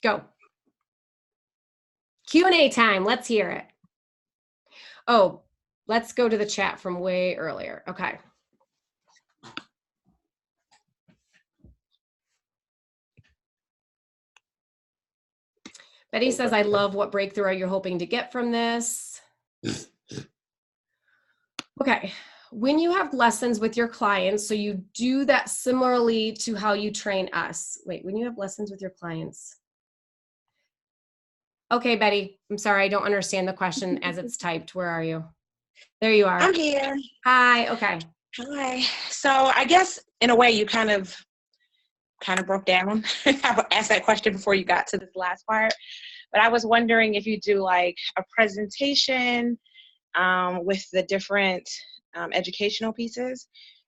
Go. Q&A time. Let's hear it. Oh, let's go to the chat from way earlier. Okay. Betty says, I love what breakthrough are you hoping to get from this? Okay. When you have lessons with your clients, so you do that similarly to how you train us. Wait, when you have lessons with your clients. Okay, Betty, I'm sorry, I don't understand the question as it's typed. Where are you? There you are. I'm here. Hi, okay. Hi. So I guess in a way you kind of broke down. I asked that question before you got to this last part. But I was wondering if you do like a presentation with the different educational pieces,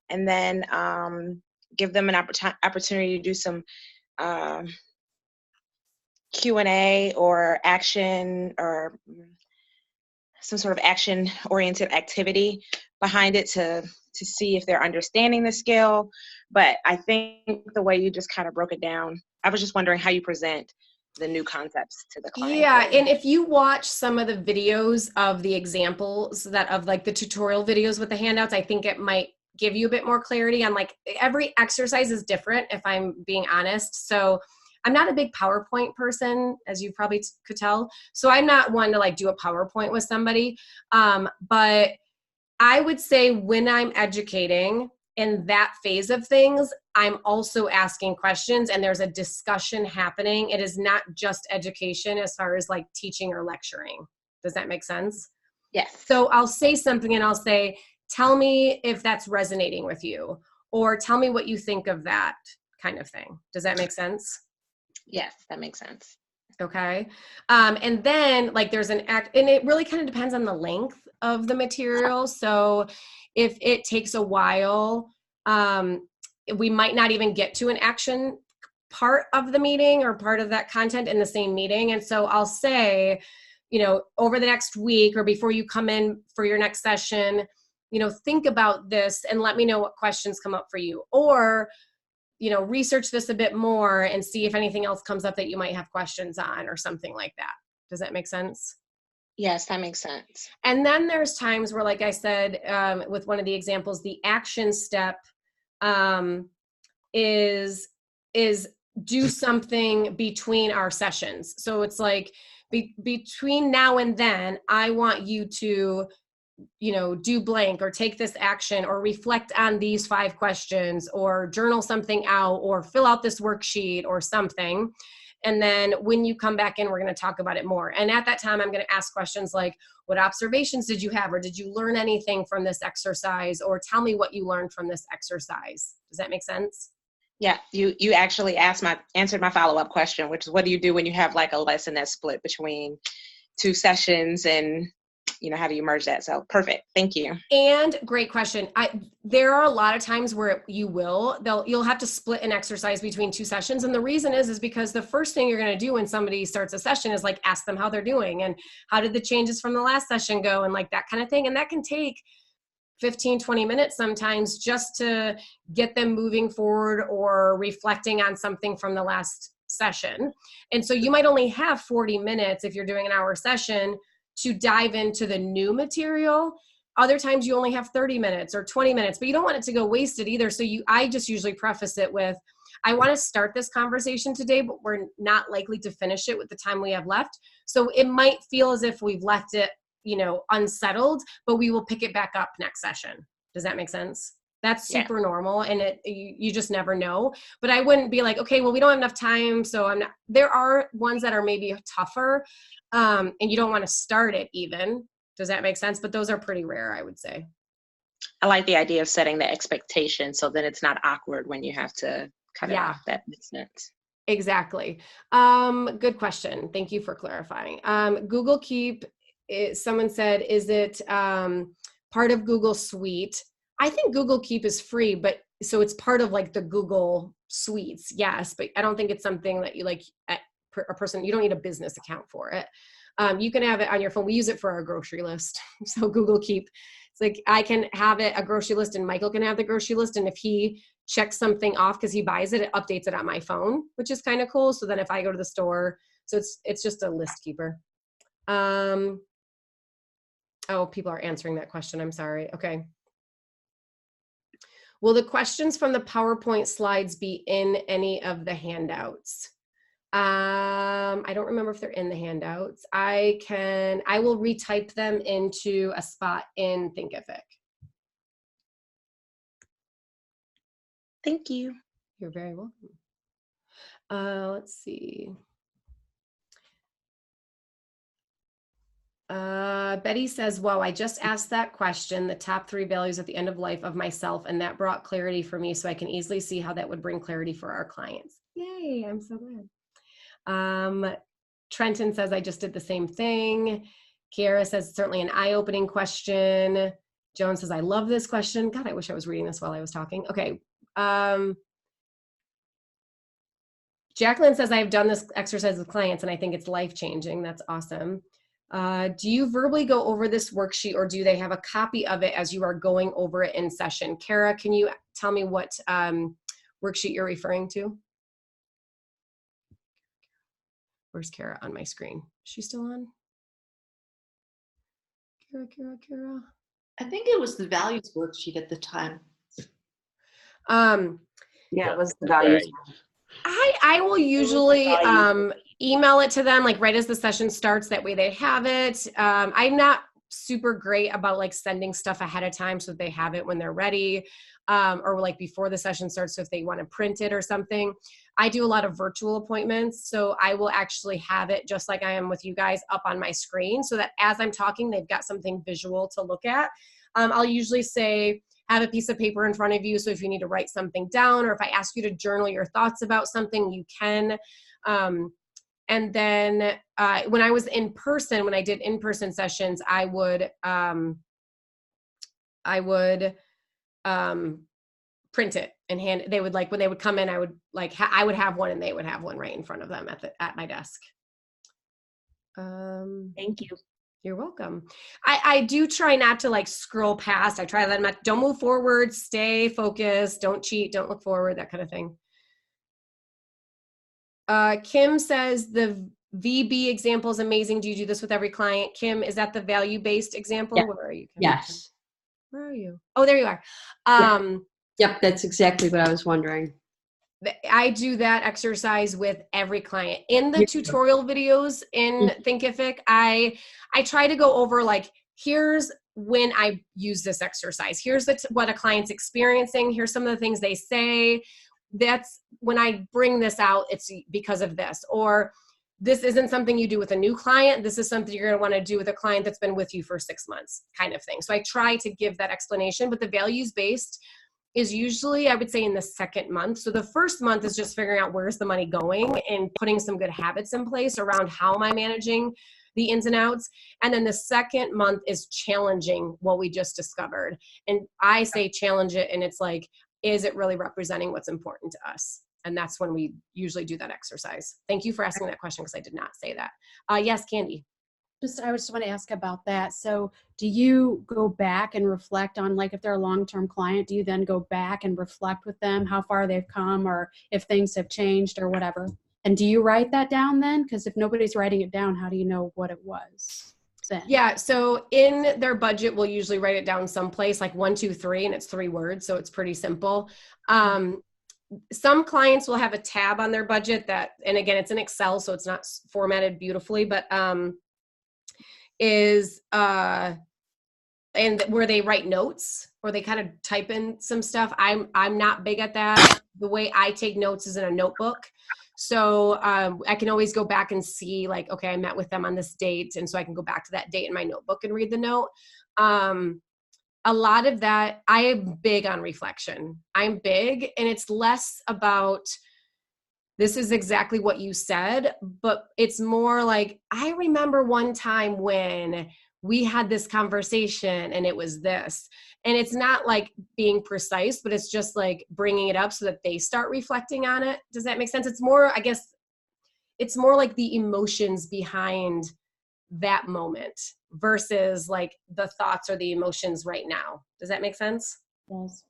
and then give them an opportunity to do some Q&A or action, or some sort of action-oriented activity behind it to see if they're understanding the skill. But I think the way you just kind of broke it down, I was just wondering how you present the new concepts to the client. Yeah, and if you watch some of the videos of the examples that of like the tutorial videos with the handouts, I think it might give you a bit more clarity on like every exercise is different, if I'm being honest. So I'm not a big PowerPoint person, as you probably could tell. So I'm not one to like do a PowerPoint with somebody. But I would say when I'm educating in that phase of things, I'm also asking questions and there's a discussion happening. It is not just education as far as like teaching or lecturing. Does that make sense? Yes. So I'll say something and I'll say, tell me if that's resonating with you, or tell me what you think of that kind of thing. Does that make sense? Yes, that makes sense. Okay. And then like there's an act, and it really kind of depends on the length of the material. So if it takes a while, we might not even get to an action part of the meeting or part of that content in the same meeting. And so I'll say, you know, over the next week or before you come in for your next session, you know, think about this and let me know what questions come up for you. Or you know, research this a bit more and see if anything else comes up that you might have questions on or something like that. Does that make sense? Yes, that makes sense. And then there's times where, like I said, with one of the examples, the action step is do something between our sessions. So it's like between now and then, I want you to you know, do blank or take this action or reflect on these 5 questions or journal something out or fill out this worksheet or something. And then when you come back in, we're going to talk about it more. And at that time, I'm going to ask questions like, what observations did you have? Or did you learn anything from this exercise? Or tell me what you learned from this exercise. Does that make sense? Yeah, you actually answered my follow-up question, which is what do you do when you have like a lesson that's split between 2 sessions, and you know, how do you merge that? So perfect. Thank you. And great question. There are a lot of times where you'll have to split an exercise between 2 sessions. And the reason is because the first thing you're going to do when somebody starts a session is like ask them how they're doing and how did the changes from the last session go and like that kind of thing. And that can take 15, 20 minutes sometimes just to get them moving forward or reflecting on something from the last session. And so you might only have 40 minutes if you're doing an hour session to dive into the new material. Other times you only have 30 minutes or 20 minutes, but you don't want it to go wasted either. So I just usually preface it with, I want to start this conversation today, but we're not likely to finish it with the time we have left. So it might feel as if we've left it, you know, unsettled, but we will pick it back up next session. Does that make sense? That's super normal, and you just never know. But I wouldn't be like, okay, well, we don't have enough time, so I'm not. There are ones that are maybe tougher, and you don't want to start it even. Does that make sense? But those are pretty rare, I would say. I like the idea of setting the expectation so that it's not awkward when you have to cut it off. That makes sense. Exactly. Good question. Thank you for clarifying. Google Keep, someone said, is it part of Google Suite? I think Google Keep is free, but so it's part of like the Google Suites, yes, but I don't think it's something that you like a person, you don't need a business account for it. You can have it on your phone. We use it for our grocery list. So Google Keep, It's like I can have a grocery list and Michael can have the grocery list. And if he checks something off because he buys it, it updates it on my phone, which is kind of cool. So then if I go to the store, so it's just a list keeper. Oh, people are answering that question. I'm sorry. Okay. Will the questions from the PowerPoint slides be in any of the handouts? I don't remember if they're in the handouts. I will retype them into a spot in Thinkific. Thank you. You're very welcome. Let's see. Betty says, wow, I just asked that question, the top 3 values at the end of life of myself, and that brought clarity for me, so I can easily see how that would bring clarity for our clients. Yay, I'm so glad. Trenton says, I just did the same thing. Kiara says, certainly an eye-opening question. Joan says, I love this question. God, I wish I was reading this while I was talking. Okay. Jacqueline says, I've done this exercise with clients and I think it's life-changing. That's awesome. Do you verbally go over this worksheet or do they have a copy of it as you are going over it in session? Kara, can you tell me what worksheet you're referring to? Where's Kara on my screen? Is she still on? Kara. I think it was the values worksheet at the time. Yeah, it was the values. I will usually email it to them like right as the session starts. That way they have it. I'm not super great about like sending stuff ahead of time so that they have it when they're ready, or like before the session starts. So if they want to print it or something, I do a lot of virtual appointments. So I will actually have it just like I am with you guys up on my screen so that as I'm talking, they've got something visual to look at. I'll usually say, have a piece of paper in front of you. So if you need to write something down, or if I ask you to journal your thoughts about something, you can. And then when I was in person, when I did in-person sessions, I would print it and hand. They would like when they would come in, I would like I would have one and they would have one right in front of them at my desk. Thank you. You're welcome. I do try not to like scroll past. I try to let them, don't move forward, stay focused, don't cheat, don't look forward, that kind of thing. Kim says the VB example is amazing. Do you do this with every client? Kim, is that the value-based example? Yeah. Where are you, Kim? Yes. Where are you? Oh, there you are. Yep, that's exactly what I was wondering. I do that exercise with every client. In the tutorial videos in Thinkific, I try to go over like, here's when I use this exercise. Here's what a client's experiencing. Here's some of the things they say. That's when I bring this out, it's because of this. Or this isn't something you do with a new client. This is something you're going to want to do with a client that's been with you for 6 months kind of thing. So I try to give that explanation, but the values-based is usually, I would say, in the second month. So the first month is just figuring out where's the money going and putting some good habits in place around how am I managing the ins and outs. And then the second month is challenging what we just discovered. And I say challenge it, and it's like, is it really representing what's important to us? And that's when we usually do that exercise. Thank you for asking that question because I did not say that. Yes, Candy. I just want to ask about that. So do you go back and reflect on, like, if they're a long-term client, do you then go back and reflect with them how far they've come or if things have changed or whatever? And do you write that down then? Because if nobody's writing it down, how do you know what it was then? Yeah, so in their budget, we'll usually write it down someplace like 1, 2, 3, and it's 3 words. So it's pretty simple. Some clients will have a tab on their budget that, and again, it's in Excel, so it's not formatted beautifully, but and where they write notes or they kind of type in some stuff. I'm not big at that. The way I take notes is in a notebook. So I can always go back and see like, okay, I met with them on this date. And so I can go back to that date in my notebook and read the note. A lot of that, I am big on reflection. I'm big, and it's less about this is exactly what you said, but it's more like, I remember one time when we had this conversation and it was this. And it's not like being precise, but it's just like bringing it up so that they start reflecting on it. Does that make sense? It's more, I guess, it's more like the emotions behind that moment versus like the thoughts or the emotions right now. Does that make sense? Yes.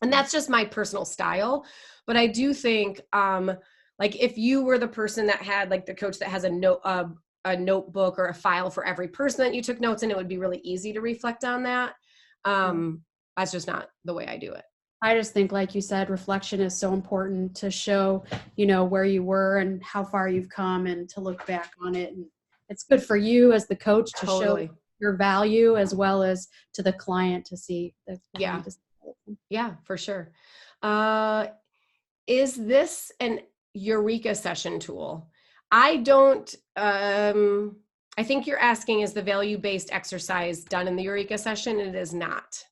And that's just my personal style. But I do think, like if you were the person that had like the coach that has a notebook or a file for every person that you took notes in, it would be really easy to reflect on that. That's just not the way I do it. I just think, like you said, reflection is so important to show, where you were and how far you've come and to look back on it. And it's good for you as the coach to Totally. show your value as well as to the client to see the Yeah. client to see it. Yeah, for sure. Is this an Eureka session tool? I don't, I think you're asking, is the value-based exercise done in the Eureka session? It is not.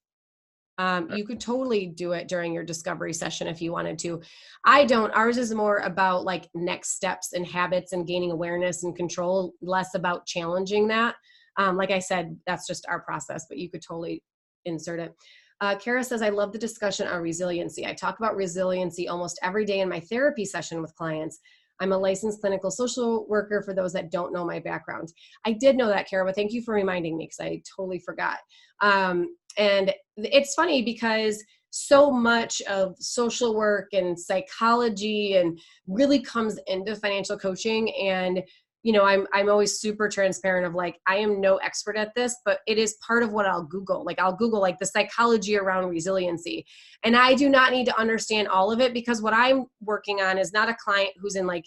You could totally do it during your discovery session if you wanted to. I don't. Ours is more about like next steps and habits and gaining awareness and control, less about challenging that. Like I said, that's just our process, but you could totally insert it. Kara says, I love the discussion on resiliency. I talk about resiliency almost every day in my therapy session with clients. I'm a licensed clinical social worker for those that don't know my background. I did know that, Kara, but thank you for reminding me because I totally forgot. And it's funny because so much of social work and psychology and really comes into financial coaching. And I'm always super transparent of like, I am no expert at this, but it is part of what I'll Google. Like I'll Google like the psychology around resiliency. And I do not need to understand all of it because what I'm working on is not a client who's in like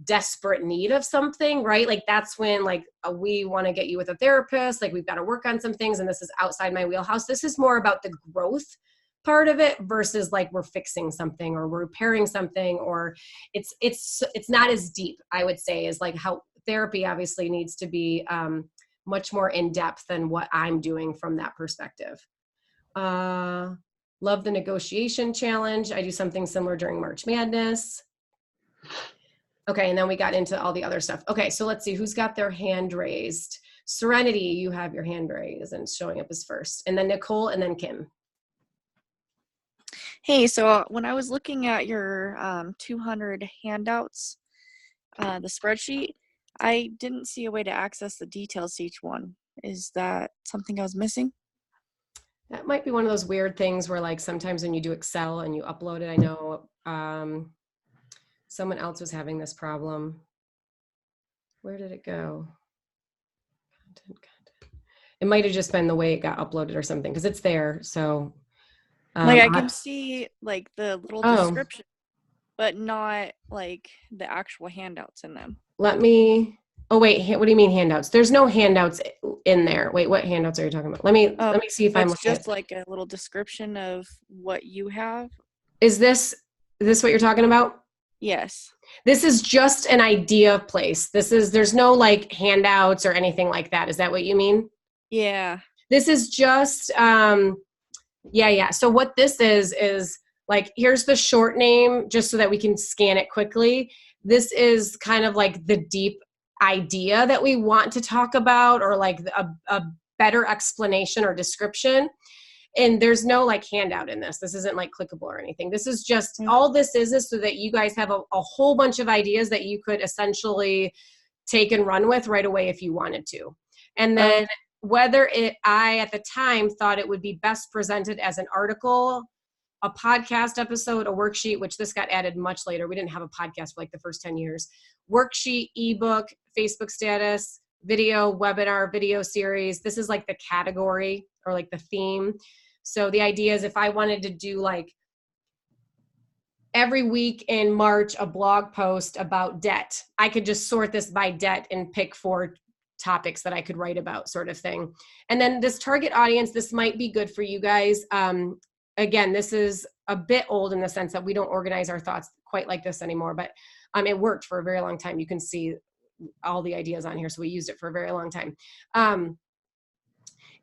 desperate need of something, right? Like that's when like we want to get you with a therapist, like we've got to work on some things and this is outside my wheelhouse. This is more about the growth part of it versus like we're fixing something or we're repairing something, or it's not as deep, I would say, as like how therapy obviously needs to be much more in depth than what I'm doing from that perspective. Love the negotiation challenge. I do something similar during March Madness. Okay, and then we got into all the other stuff. Okay, so let's see who's got their hand raised. Serenity, you have your hand raised and showing up as first, and then Nicole, and then Kim. Hey, so when I was looking at your 200 handouts, the spreadsheet, I didn't see a way to access the details to each one. Is that something I was missing? That might be one of those weird things where like sometimes when you do Excel and you upload it, I know someone else was having this problem. Where did it go? Content. It might have just been the way it got uploaded or something because it's there. So like I can see like the little description, but not like the actual handouts in them. Let me, oh wait, what do you mean handouts? There's no handouts in there. Wait, what handouts are you talking about? Let me see if I'm looking just like a little description of what you have. Is this what you're talking about? Yes. This is just an idea place. There's no like handouts or anything like that. Is that what you mean? Yeah. This is just, yeah. So what this is like, here's the short name just so that we can scan it quickly. This is kind of like the deep idea that we want to talk about, or like a better explanation or description. And there's no like handout in this. This isn't like clickable or anything. This is just, all this is so that you guys have a whole bunch of ideas that you could essentially take and run with right away if you wanted to. And then I at the time thought it would be best presented as an article, a podcast episode, a worksheet, which this got added much later. We didn't have a podcast for like the first 10 years. Worksheet, ebook, Facebook status, video, webinar, video series. This is like the category or like the theme. So the idea is if I wanted to do like every week in March, a blog post about debt, I could just sort this by debt and pick 4 topics that I could write about, sort of thing. And then this target audience, this might be good for you guys. Again, this is a bit old in the sense that we don't organize our thoughts quite like this anymore, but it worked for a very long time. You can see all the ideas on here. So we used it for a very long time.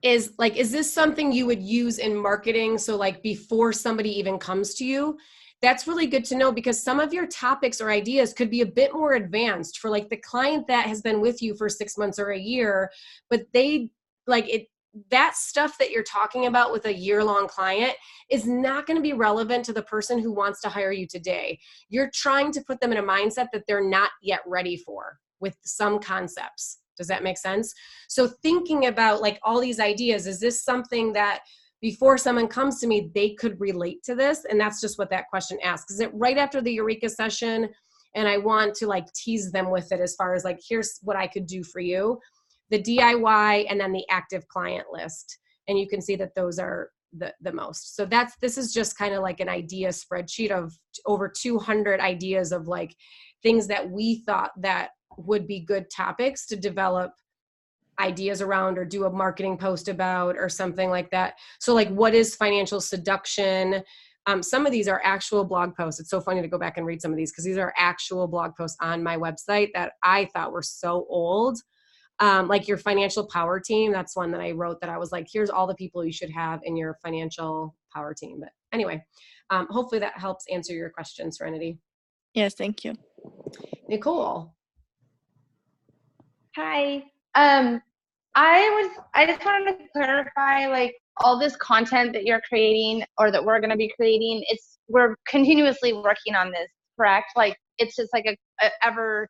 Is this something you would use in marketing? So like before somebody even comes to you, that's really good to know because some of your topics or ideas could be a bit more advanced for like the client that has been with you for 6 months or a year, but they like it. That stuff that you're talking about with a year-long client is not going to be relevant to the person who wants to hire you today. You're trying to put them in a mindset that they're not yet ready for with some concepts. Does that make sense? So thinking about like all these ideas, is this something that before someone comes to me, they could relate to this? And that's just what that question asks. Is it right after the Eureka session? And I want to like tease them with it as far as like, here's what I could do for you, the DIY, and then the active client list. And you can see that those are the most. So this is just kind of like an idea spreadsheet of over 200 ideas of like things that we thought that would be good topics to develop ideas around or do a marketing post about or something like that. So like, what is financial seduction? Some of these are actual blog posts. It's so funny to go back and read some of these because these are actual blog posts on my website that I thought were so old. Like your financial power team, that's one that I wrote that I was like, here's all the people you should have in your financial power team. But anyway, hopefully that helps answer your question, Serenity. Yes, thank you. Nicole. Hi. I just wanted to clarify, like, all this content that you're creating or that we're going to be creating, we're continuously working on this, correct? Like, it's just like a ever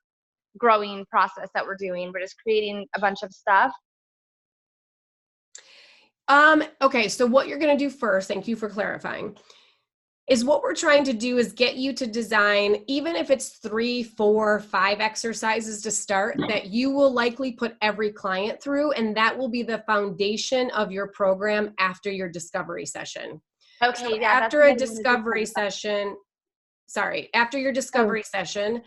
growing process that we're doing. We're just creating a bunch of stuff. Okay, so what you're going to do first, thank you for clarifying, is what we're trying to do is get you to design, even if it's 3, 4, 5 exercises to start, that you will likely put every client through, and that will be the foundation of your program after your discovery session. Okay, So yeah. after a discovery session, after your discovery session,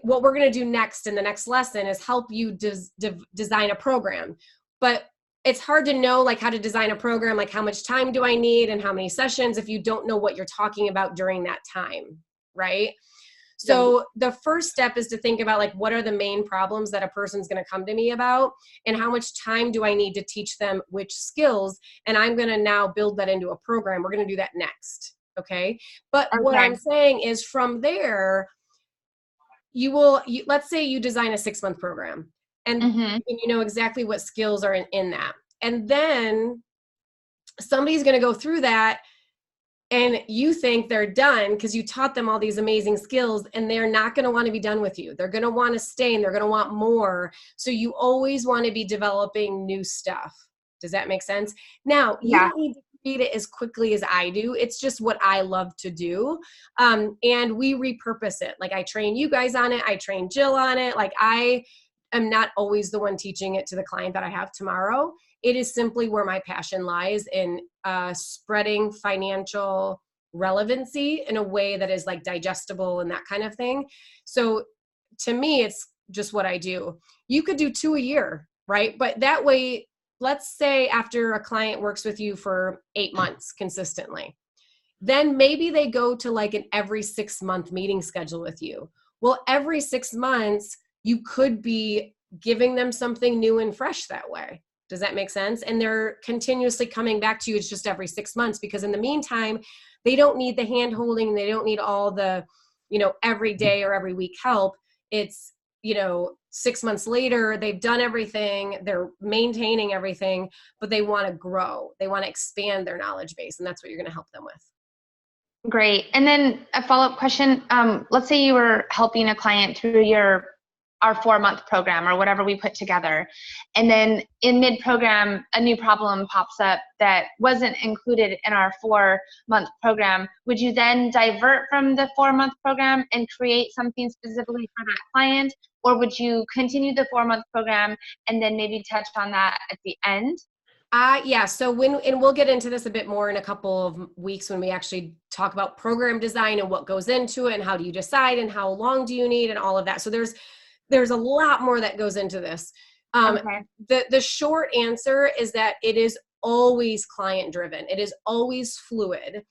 what we're going to do next in the next lesson is help you design a program. But it's hard to know like how to design a program, like how much time do I need and how many sessions if you don't know what you're talking about during that time, right? So the first step is to think about like, what are the main problems that a person's going to come to me about, and how much time do I need to teach them which skills? And I'm going to now build that into a program. We're going to do that next. Okay. But what I'm saying is from there, let's say you design a 6-month program and you know exactly what skills are in that. And then somebody's going to go through that and you think they're done because you taught them all these amazing skills, and they're not going to want to be done with you. They're going to want to stay and they're going to want more. So you always want to be developing new stuff. Does that make sense? Now, you don't need to read it as quickly as I do. It's just what I love to do. And we repurpose it. Like I train you guys on it. I train Jill on it. Like I am not always the one teaching it to the client that I have tomorrow. It is simply where my passion lies in spreading financial relevancy in a way that is like digestible and that kind of thing. So to me, it's just what I do. You could do 2 a year, right? But that way, let's say after a client works with you for 8 months consistently, then maybe they go to like an every 6-month meeting schedule with you. Well, every 6 months, you could be giving them something new and fresh that way. Does that make sense? And they're continuously coming back to you. It's just every 6 months, because in the meantime, they don't need the hand holding. They don't need all the, every day or every week help. It's, 6 months later, they've done everything. They're maintaining everything, but they want to grow. They want to expand their knowledge base. And that's what you're going to help them with. Great. And then a follow-up question. Let's say you were helping a client through our 4-month program or whatever we put together. And then in mid-program, a new problem pops up that wasn't included in our 4-month program. Would you then divert from the 4-month program and create something specifically for that client? Or would you continue the 4-month program and then maybe touch on that at the end? Yeah. So and we'll get into this a bit more in a couple of weeks when we actually talk about program design and what goes into it and how do you decide and how long do you need and all of that. So there's a lot more that goes into this. Okay. The short answer is that it is always client driven. It is always fluid.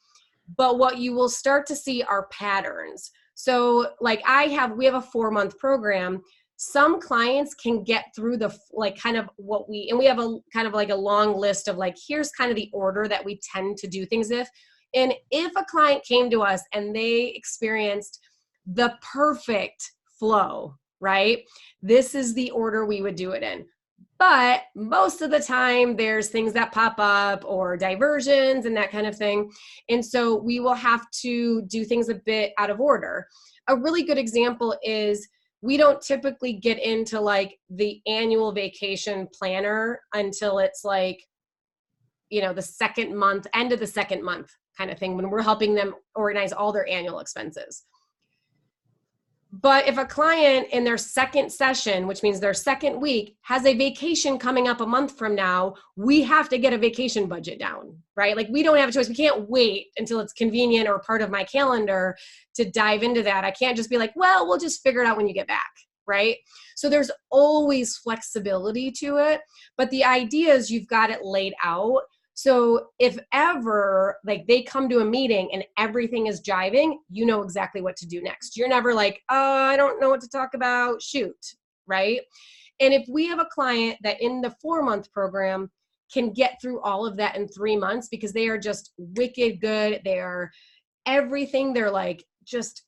But what you will start to see are patterns. So like we have a 4-month program. Some clients can get through we have a kind of like a long list of like, here's kind of the order that we tend to do things with. And if a client came to us and they experienced the perfect flow, right? This is the order we would do it in. But most of the time there's things that pop up or diversions and that kind of thing. And so we will have to do things a bit out of order. A really good example is we don't typically get into like the annual vacation planner until it's like, you know, the second month, end of the second month kind of thing, when we're helping them organize all their annual expenses. But if a client in their second session, which means their second week, has a vacation coming up a month from now, we have to get a vacation budget down, right? Like we don't have a choice. We can't wait until it's convenient or part of my calendar to dive into that. I can't just be like, well, we'll just figure it out when you get back, right? So there's always flexibility to it. But the idea is you've got it laid out. So if ever like they come to a meeting and everything is jiving, you know exactly what to do next. You're never like, oh, I don't know what to talk about, shoot, right? And if we have a client that in the 4-month program can get through all of that in 3 months because they are just wicked good, they're everything, they're like just,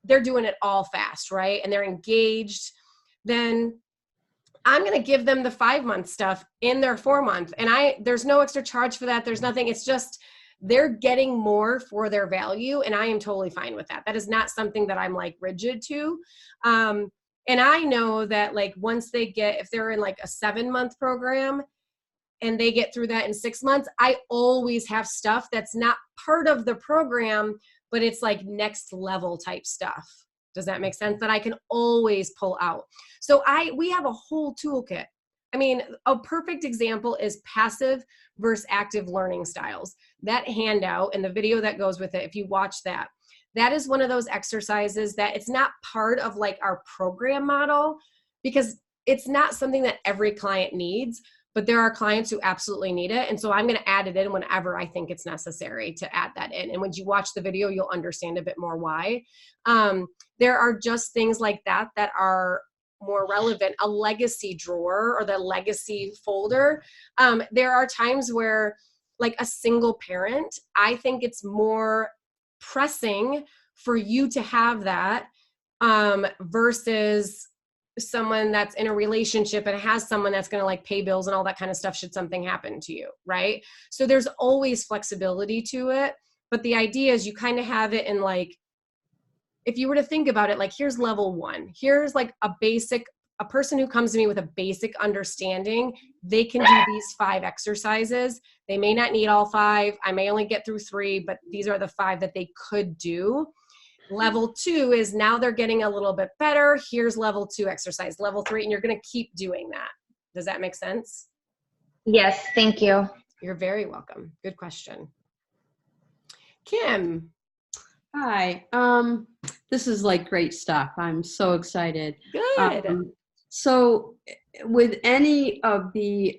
they're doing it all fast, right? And they're engaged, then I'm going to give them the 5-month stuff in their 4-month. And there's no extra charge for that. There's nothing. It's just, they're getting more for their value. And I am totally fine with that. That is not something that I'm like rigid to. And I know that like once they get, if they're in like a 7-month program and they get through that in 6 months, I always have stuff that's not part of the program, but it's like next level type stuff. Does that make sense? That I can always pull out. So we have a whole toolkit. I mean, a perfect example is passive versus active learning styles. That handout and the video that goes with it, if you watch that, that is one of those exercises that it's not part of like our program model because it's not something that every client needs, but there are clients who absolutely need it. And so I'm going to add it in whenever I think it's necessary to add that in. And when you watch the video, you'll understand a bit more why. There are just things like that that are more relevant. A legacy drawer or the legacy folder. There are times where like a single parent, I think it's more pressing for you to have that versus someone that's in a relationship and has someone that's going to like pay bills and all that kind of stuff should something happen to you, right? So there's always flexibility to it, but the idea is you kind of have it in like, if you were to think about it, like here's level 1, here's like a person who comes to me with a basic understanding, they can do these 5 exercises. They may not need all 5. I may only get through 3, but these are the 5 that they could do. Level 2 is now they're getting a little bit better. Here's level 2 exercise, level 3, and you're going to keep doing that. Does that make sense? Yes, thank you. You're very welcome. Good question. Kim. Hi. This is like great stuff. I'm so excited. Good. So with any of the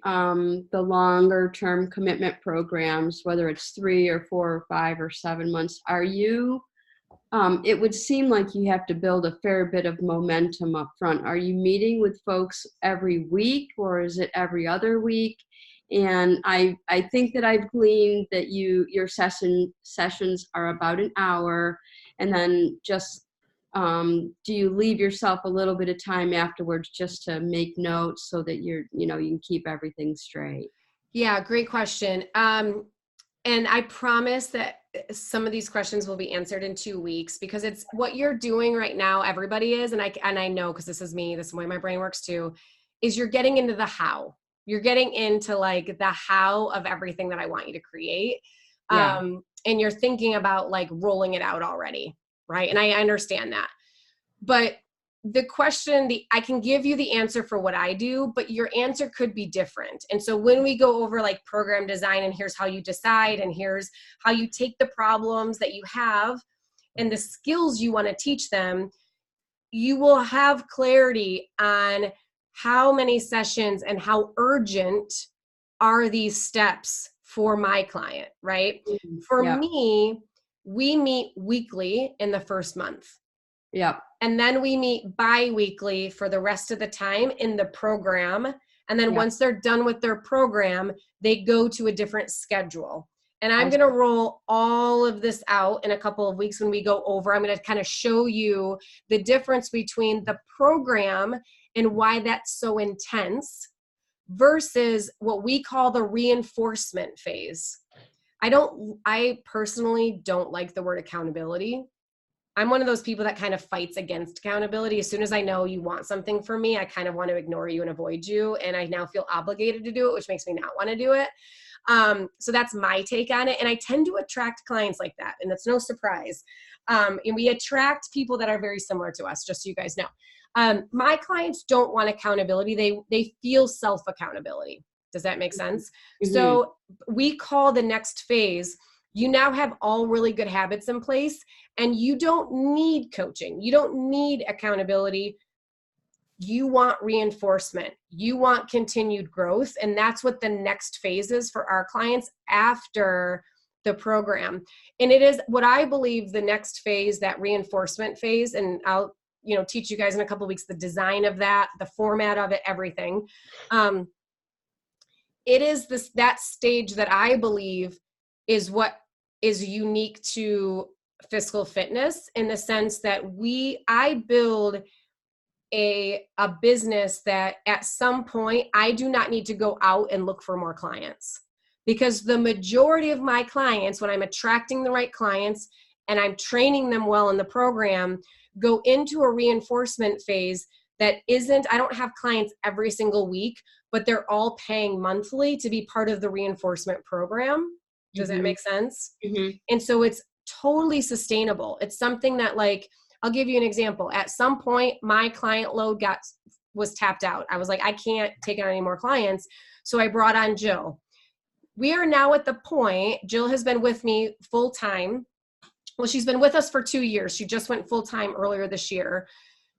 longer term commitment programs, whether it's 3 or 4 or 5 or 7 months, are you, it would seem like you have to build a fair bit of momentum up front. Are you meeting with folks every week or is it every other week? And I think that I've gleaned that your sessions are about an hour, and then just do you leave yourself a little bit of time afterwards just to make notes so that you can keep everything straight? Yeah, great question. And I promise that some of these questions will be answered in 2 weeks because it's what you're doing right now. Everybody is, and I know because this is me. This is the way my brain works too. Is you're getting into the how. You're getting into like the how of everything that I want you to create. Yeah. And you're thinking about like rolling it out already. Right. And I understand that, but the question, I can give you the answer for what I do, but your answer could be different. And so when we go over like program design and here's how you decide, and here's how you take the problems that you have and the skills you want to teach them, you will have clarity on how many sessions and how urgent are these steps for my client, right? For me, we meet weekly in the first month. Yeah. And then we meet bi-weekly for the rest of the time in the program. And then once they're done with their program, they go to a different schedule. And I'm going to roll all of this out in a couple of weeks when we go over. I'm going to kind of show you the difference between the program and why that's so intense versus what we call the reinforcement phase. I personally don't like the word accountability. I'm one of those people that kind of fights against accountability. As soon as I know you want something from me, I kind of want to ignore you and avoid you. And I now feel obligated to do it, which makes me not want to do it. So that's my take on it. And I tend to attract clients like that. And that's no surprise. And we attract people that are very similar to us, just so you guys know. My clients don't want accountability. They feel self-accountability. Does that make sense? Mhm. So we call the next phase, you now have all really good habits in place and you don't need coaching. You don't need accountability. You want reinforcement. You want continued growth. And that's what the next phase is for our clients after the program. And it is what I believe the next phase, that reinforcement phase. And I'll, teach you guys in a couple of weeks, the design of that, the format of it, everything. It is that stage that I believe is what is unique to Fiscal Fitness, in the sense that I build a business that at some point I do not need to go out and look for more clients, because the majority of my clients, when I'm attracting the right clients and I'm training them well in the program, go into a reinforcement phase that I don't have clients every single week, but they're all paying monthly to be part of the reinforcement program. Does that make sense? Mhm. And so it's totally sustainable. It's something that, like, I'll give you an example. At some point, my client load was tapped out. I was like, I can't take on any more clients. So I brought on Jill. We are now at the point, Jill has been with me full time. Well, she's been with us for 2 years. She just went full time earlier this year.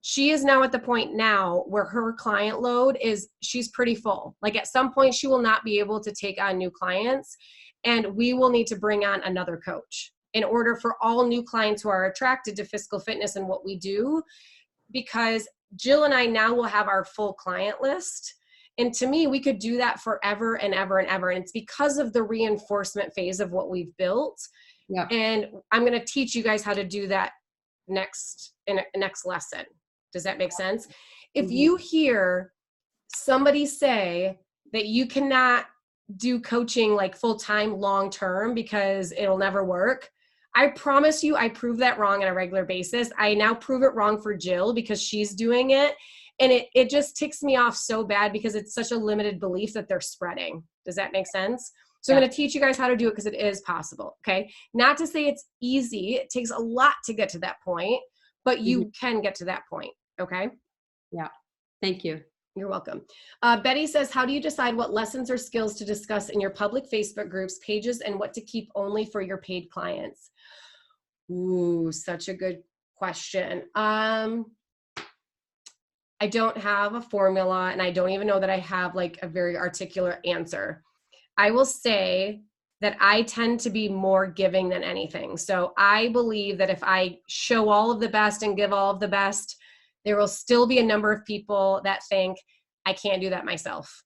She is now at the point now where her client load she's pretty full. Like, at some point she will not be able to take on new clients, and we will need to bring on another coach in order for all new clients who are attracted to Fiscal Fitness and what we do, because Jill and I now will have our full client list. And to me, we could do that forever and ever and ever. And it's because of the reinforcement phase of what we've built. Yeah. And I'm going to teach you guys how to do that next lesson. Does that make sense? If you hear somebody say that you cannot do coaching like full-time long-term because it'll never work, I promise you, I prove that wrong on a regular basis. I now prove it wrong for Jill because she's doing it. And it just ticks me off so bad because it's such a limited belief that they're spreading. Does that make sense? So I'm going to teach you guys how to do it because it is possible. Okay. Not to say it's easy. It takes a lot to get to that point, but you can get to that point. Okay. Yeah. Thank you. You're welcome. Betty says, how do you decide what lessons or skills to discuss in your public Facebook groups, pages, and what to keep only for your paid clients? Ooh, such a good question. I don't have a formula, and I don't even know that I have like a very articulate answer. I will say that I tend to be more giving than anything. So I believe that if I show all of the best and give all of the best, there will still be a number of people that think I can't do that myself,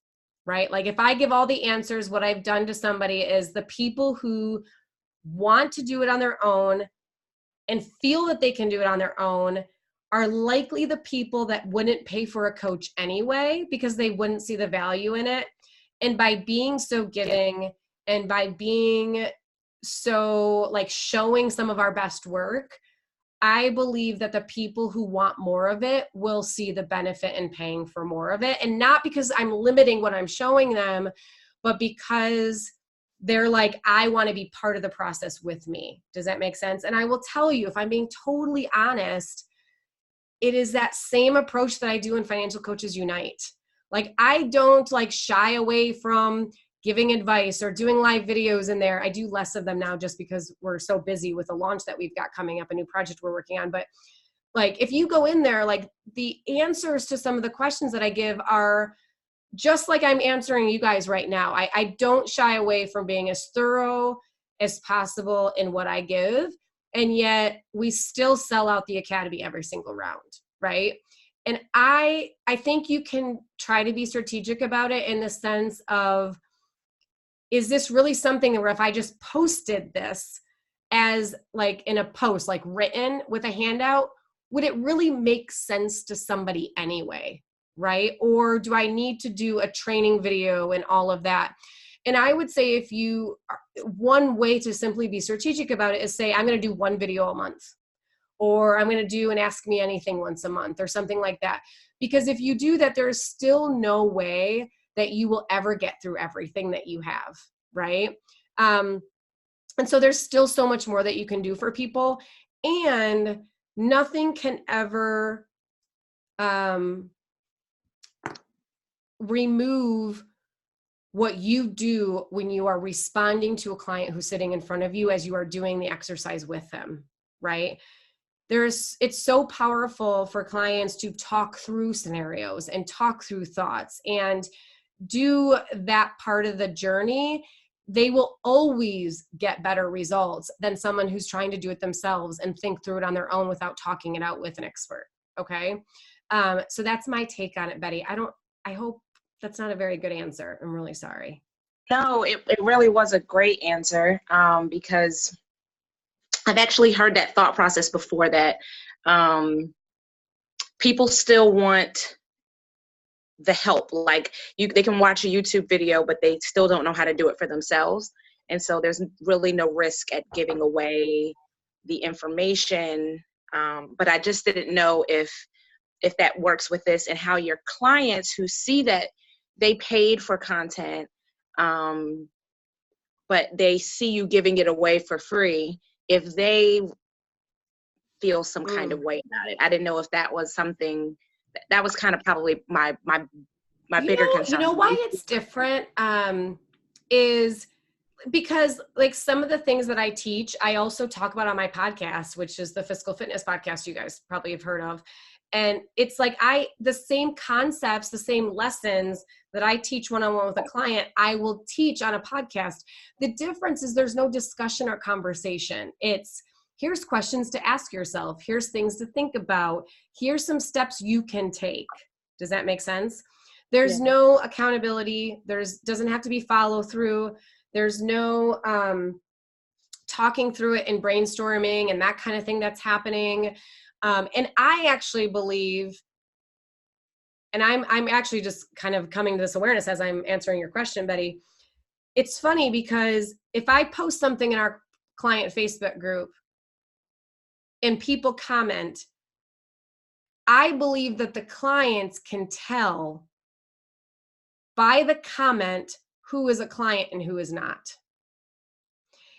right? Like, if I give all the answers, what I've done to somebody is the people who want to do it on their own and feel that they can do it on their own are likely the people that wouldn't pay for a coach anyway, because they wouldn't see the value in it. And by being so giving and by being so like showing some of our best work, I believe that the people who want more of it will see the benefit in paying for more of it. And not because I'm limiting what I'm showing them, but because they're like, I want to be part of the process with me. Does that make sense? And I will tell you, if I'm being totally honest, it is that same approach that I do in Financial Coaches Unite. Like, I don't like shy away from giving advice or doing live videos in there. I do less of them now just because we're so busy with the launch that we've got coming up, a new project we're working on. But like, if you go in there, like, the answers to some of the questions that I give are just like I'm answering you guys right now. I don't shy away from being as thorough as possible in what I give. And yet we still sell out the academy every single round, right? And I think you can try to be strategic about it in the sense of, is this really something where if I just posted this as like in a post, like written with a handout, would it really make sense to somebody anyway, right? Or do I need to do a training video and all of that? And I would say one way to simply be strategic about it is say, I'm going to do one video a month, or I'm going to do an Ask Me Anything once a month or something like that. Because if you do that, there's still no way that you will ever get through everything that you have, right? And so there's still so much more that you can do for people, and nothing can ever remove what you do when you are responding to a client who's sitting in front of you as you are doing the exercise with them, right? It's so powerful for clients to talk through scenarios and talk through thoughts and do that part of the journey. They will always get better results than someone who's trying to do it themselves and think through it on their own without talking it out with an expert. Okay. So that's my take on it, Betty. I hope that's not a very good answer. I'm really sorry. No, it really was a great answer, because I've actually heard that thought process before, that people still want the help. Like they can watch a YouTube video, but they still don't know how to do it for themselves. And so there's really no risk at giving away the information. But I just didn't know if that works with this, and how your clients who see that they paid for content, but they see you giving it away for free, if they feel some kind of way about it. I didn't know if that was something that was kind of probably my bigger concern. You know why it's different is because like some of the things that I teach, I also talk about on my podcast, which is the Fiscal Fitness Podcast you guys probably have heard of. And it's like the same concepts, the same lessons that I teach one-on-one with a client, I will teach on a podcast. The difference is there's no discussion or conversation. It's here's questions to ask yourself. Here's things to think about. Here's some steps you can take. Does that make sense? There's no accountability. Doesn't have to be follow through. There's no talking through it and brainstorming and that kind of thing that's happening. And I actually believe, and I'm actually just kind of coming to this awareness as I'm answering your question, Betty. It's funny because if I post something in our client Facebook group and people comment, I believe that the clients can tell by the comment who is a client and who is not.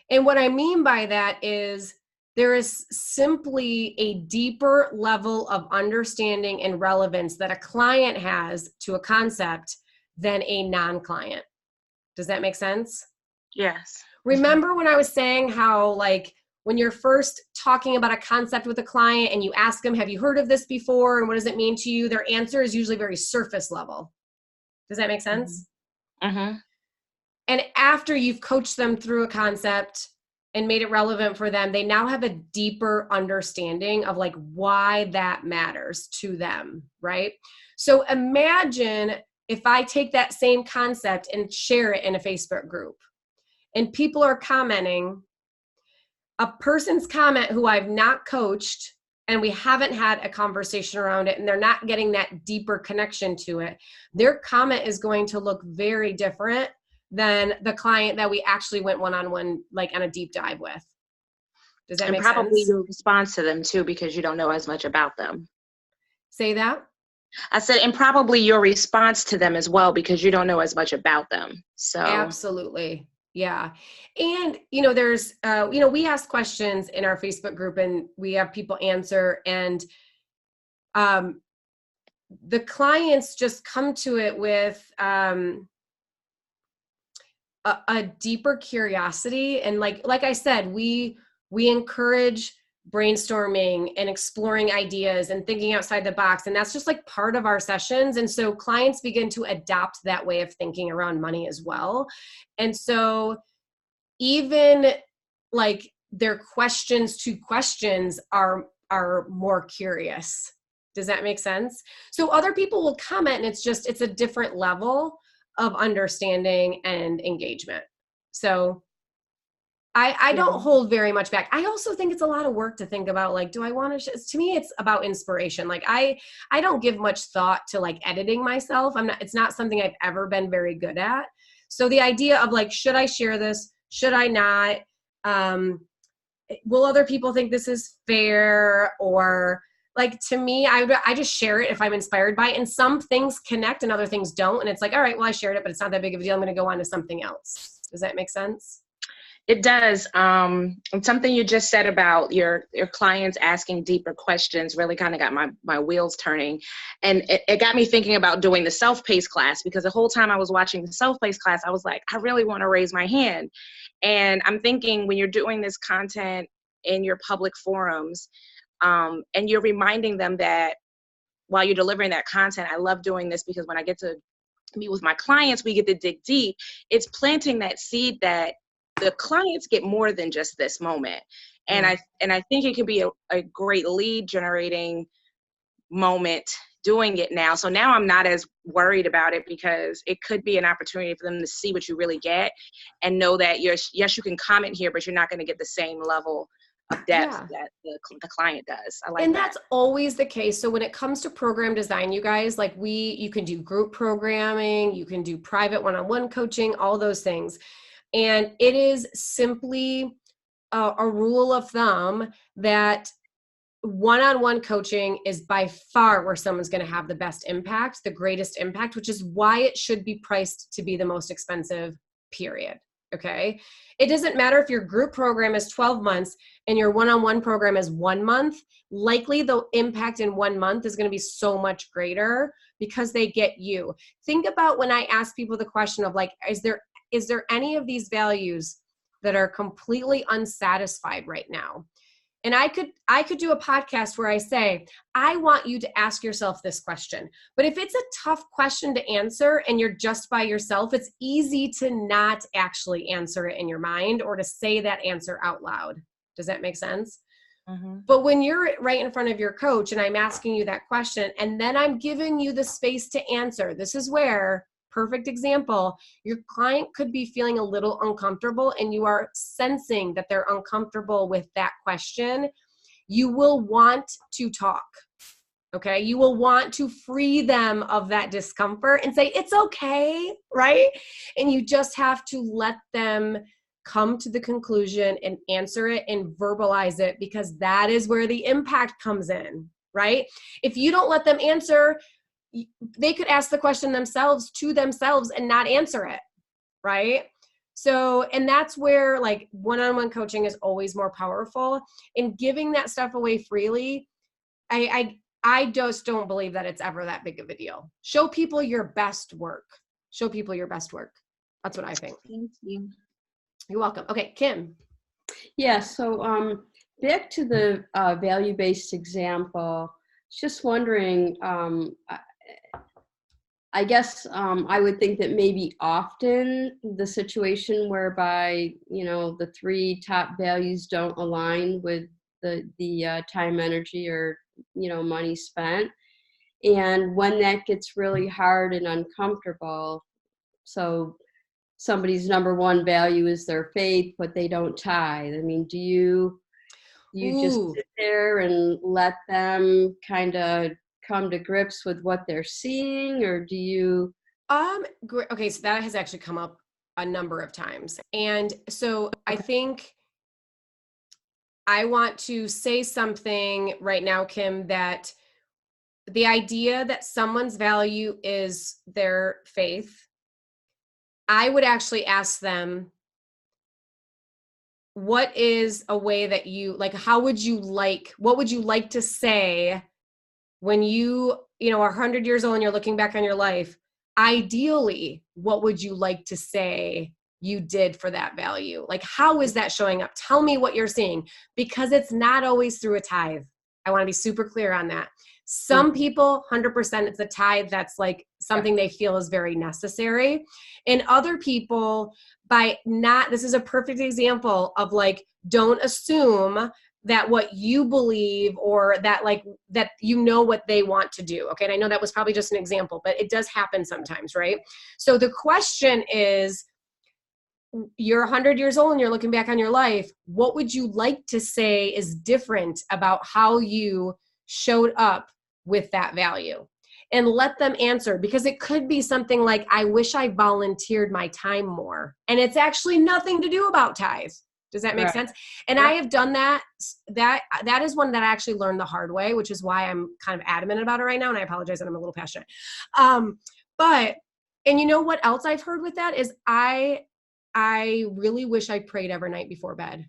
And what I mean by that is there is simply a deeper level of understanding and relevance that a client has to a concept than a non-client. Does that make sense? Yes. Remember when I was saying how, like, when you're first talking about a concept with a client and you ask them, have you heard of this before? And what does it mean to you? Their answer is usually very surface level. Does that make sense? Mm-hmm. And after you've coached them through a concept and made it relevant for them, they now have a deeper understanding of like why that matters to them, right? So imagine if I take that same concept and share it in a Facebook group and people are commenting, a person's comment who I've not coached and we haven't had a conversation around it and they're not getting that deeper connection to it, their comment is going to look very different than the client that we actually went one-on-one, like on a deep dive with. Does that make sense? And probably your response to them too, because you don't know as much about them. Say that? I said, and probably your response to them as well, because you don't know as much about them. So Absolutely. Yeah. And, there's, we ask questions in our Facebook group and we have people answer, and the clients just come to it with a deeper curiosity. And like I said, we encourage brainstorming and exploring ideas and thinking outside the box. And that's just like part of our sessions. And so clients begin to adopt that way of thinking around money as well. And so even like their questions to questions are more curious. Does that make sense? So other people will comment and it's a different level of understanding and engagement. So I don't hold very much back. I also think it's a lot of work to think about, like, do I want to me, it's about inspiration. Like I don't give much thought to like editing myself. It's not something I've ever been very good at. So the idea of like, should I share this? Should I not? will other people think this is fair? Or like, to me, I just share it if I'm inspired by it. And some things connect and other things don't. And it's like, all right, well, I shared it, but it's not that big of a deal. I'm going to go on to something else. Does that make sense? It does. And something you just said about your clients asking deeper questions really kind of got my wheels turning. And it got me thinking about doing the self-paced class, because the whole time I was watching the self-paced class, I was like, I really want to raise my hand. And I'm thinking, when you're doing this content in your public forums, and you're reminding them that while you're delivering that content, I love doing this because when I get to meet with my clients, we get to dig deep. It's planting that seed that the clients get more than just this moment. And I think it can be a great lead generating moment doing it now. So now I'm not as worried about it, because it could be an opportunity for them to see what you really get and know that yes, you can comment here, but you're not going to get the same level of depth that the client does. I like and that. that's always the case. So when it comes to program design, you guys, like you can do group programming, you can do private one-on-one coaching, all those things. And it is simply a rule of thumb that one-on-one coaching is by far where someone's going to have the best impact, the greatest impact, which is why it should be priced to be the most expensive, period. Okay. It doesn't matter if your group program is 12 months and your one-on-one program is 1 month. Likely the impact in 1 month is going to be so much greater because they get you. Think about when I ask people the question of like, is there any of these values that are completely unsatisfied right now? And I could do a podcast where I say, I want you to ask yourself this question. But if it's a tough question to answer and you're just by yourself, it's easy to not actually answer it in your mind or to say that answer out loud. Does that make sense? Mm-hmm. But when you're right in front of your coach and I'm asking you that question, and then I'm giving you the space to answer, this is where, perfect example, your client could be feeling a little uncomfortable and you are sensing that they're uncomfortable with that question. You will want to talk, okay? You will want to free them of that discomfort and say, it's okay, right? And you just have to let them come to the conclusion and answer it and verbalize it, because that is where the impact comes in, right? If you don't let them answer, they could ask the question themselves to themselves and not answer it, right? So, and that's where like one-on-one coaching is always more powerful. In giving that stuff away freely, I just don't believe that it's ever that big of a deal. Show people your best work. Show people your best work. That's what I think. Thank you. You're welcome. Okay, Kim. Yeah, so back to the value-based example, just wondering, I guess I would think that maybe often the situation whereby, you know, the 3 top values don't align with the time, energy, or, you know, money spent. And when that gets really hard and uncomfortable, so somebody's number 1 value is their faith, but they don't tithe. I mean, do you just sit there and let them kind of come to grips with what they're seeing, or do you? Okay, so that has actually come up a number of times. And so I think I want to say something right now, Kim, that the idea that someone's value is their faith, I would actually ask them, what is a way that you, like, what would you like to say when you are 100 years old and you're looking back on your life? Ideally, what would you like to say you did for that value? Like, how is that showing up? Tell me what you're seeing, because it's not always through a tithe. I want to be super clear on that. Some people, 100%, it's a tithe that's like something they feel is very necessary. And other people, this is a perfect example of like, don't assume that what you believe or that you know what they want to do. Okay. And I know that was probably just an example, but it does happen sometimes, right? So the question is, you're 100 years old and you're looking back on your life. What would you like to say is different about how you showed up with that value? And let them answer, because it could be something like, I wish I volunteered my time more. And it's actually nothing to do about tithe. Does that make Right. sense? And Yep. I have done that. That is one that I actually learned the hard way, which is why I'm kind of adamant about it right now. And I apologize that I'm a little passionate. But, and you know what else I've heard with that is I really wish I prayed every night before bed.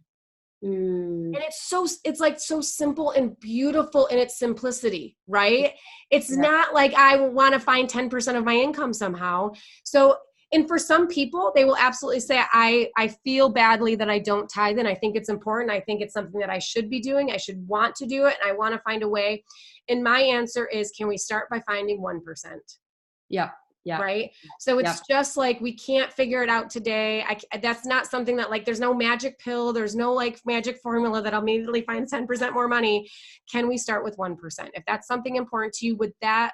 Mm, And it's like so simple and beautiful in its simplicity, right? It's Yeah. not like I want to find 10% of my income somehow. So, and for some people, they will absolutely say, I feel badly that I don't tithe, and I think it's important. I think it's something that I should be doing. I should want to do it, and I want to find a way. And my answer is, can we start by finding 1%? yeah. Yeah. Right. So it's Yep. just like, we can't figure it out today. That's not something that, like, there's no magic pill. There's no like magic formula that I'll immediately find 10% more money. Can we start with 1%? If that's something important to you, would that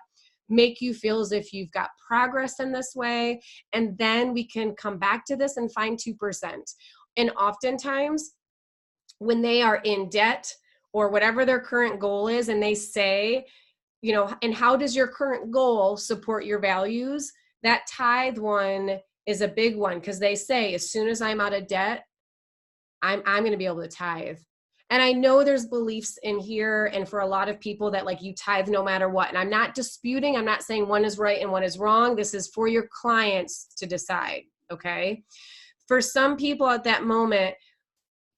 make you feel as if you've got progress in this way? And then we can come back to this and find 2%. And oftentimes when they are in debt or whatever their current goal is, and they say, you know, and how does your current goal support your values? That tithe one is a big one, because they say, as soon as I'm out of debt, I'm going to be able to tithe. And I know there's beliefs in here, and for a lot of people, that like you tithe no matter what. And I'm not disputing, I'm not saying one is right and one is wrong. This is for your clients to decide, okay? For some people at that moment,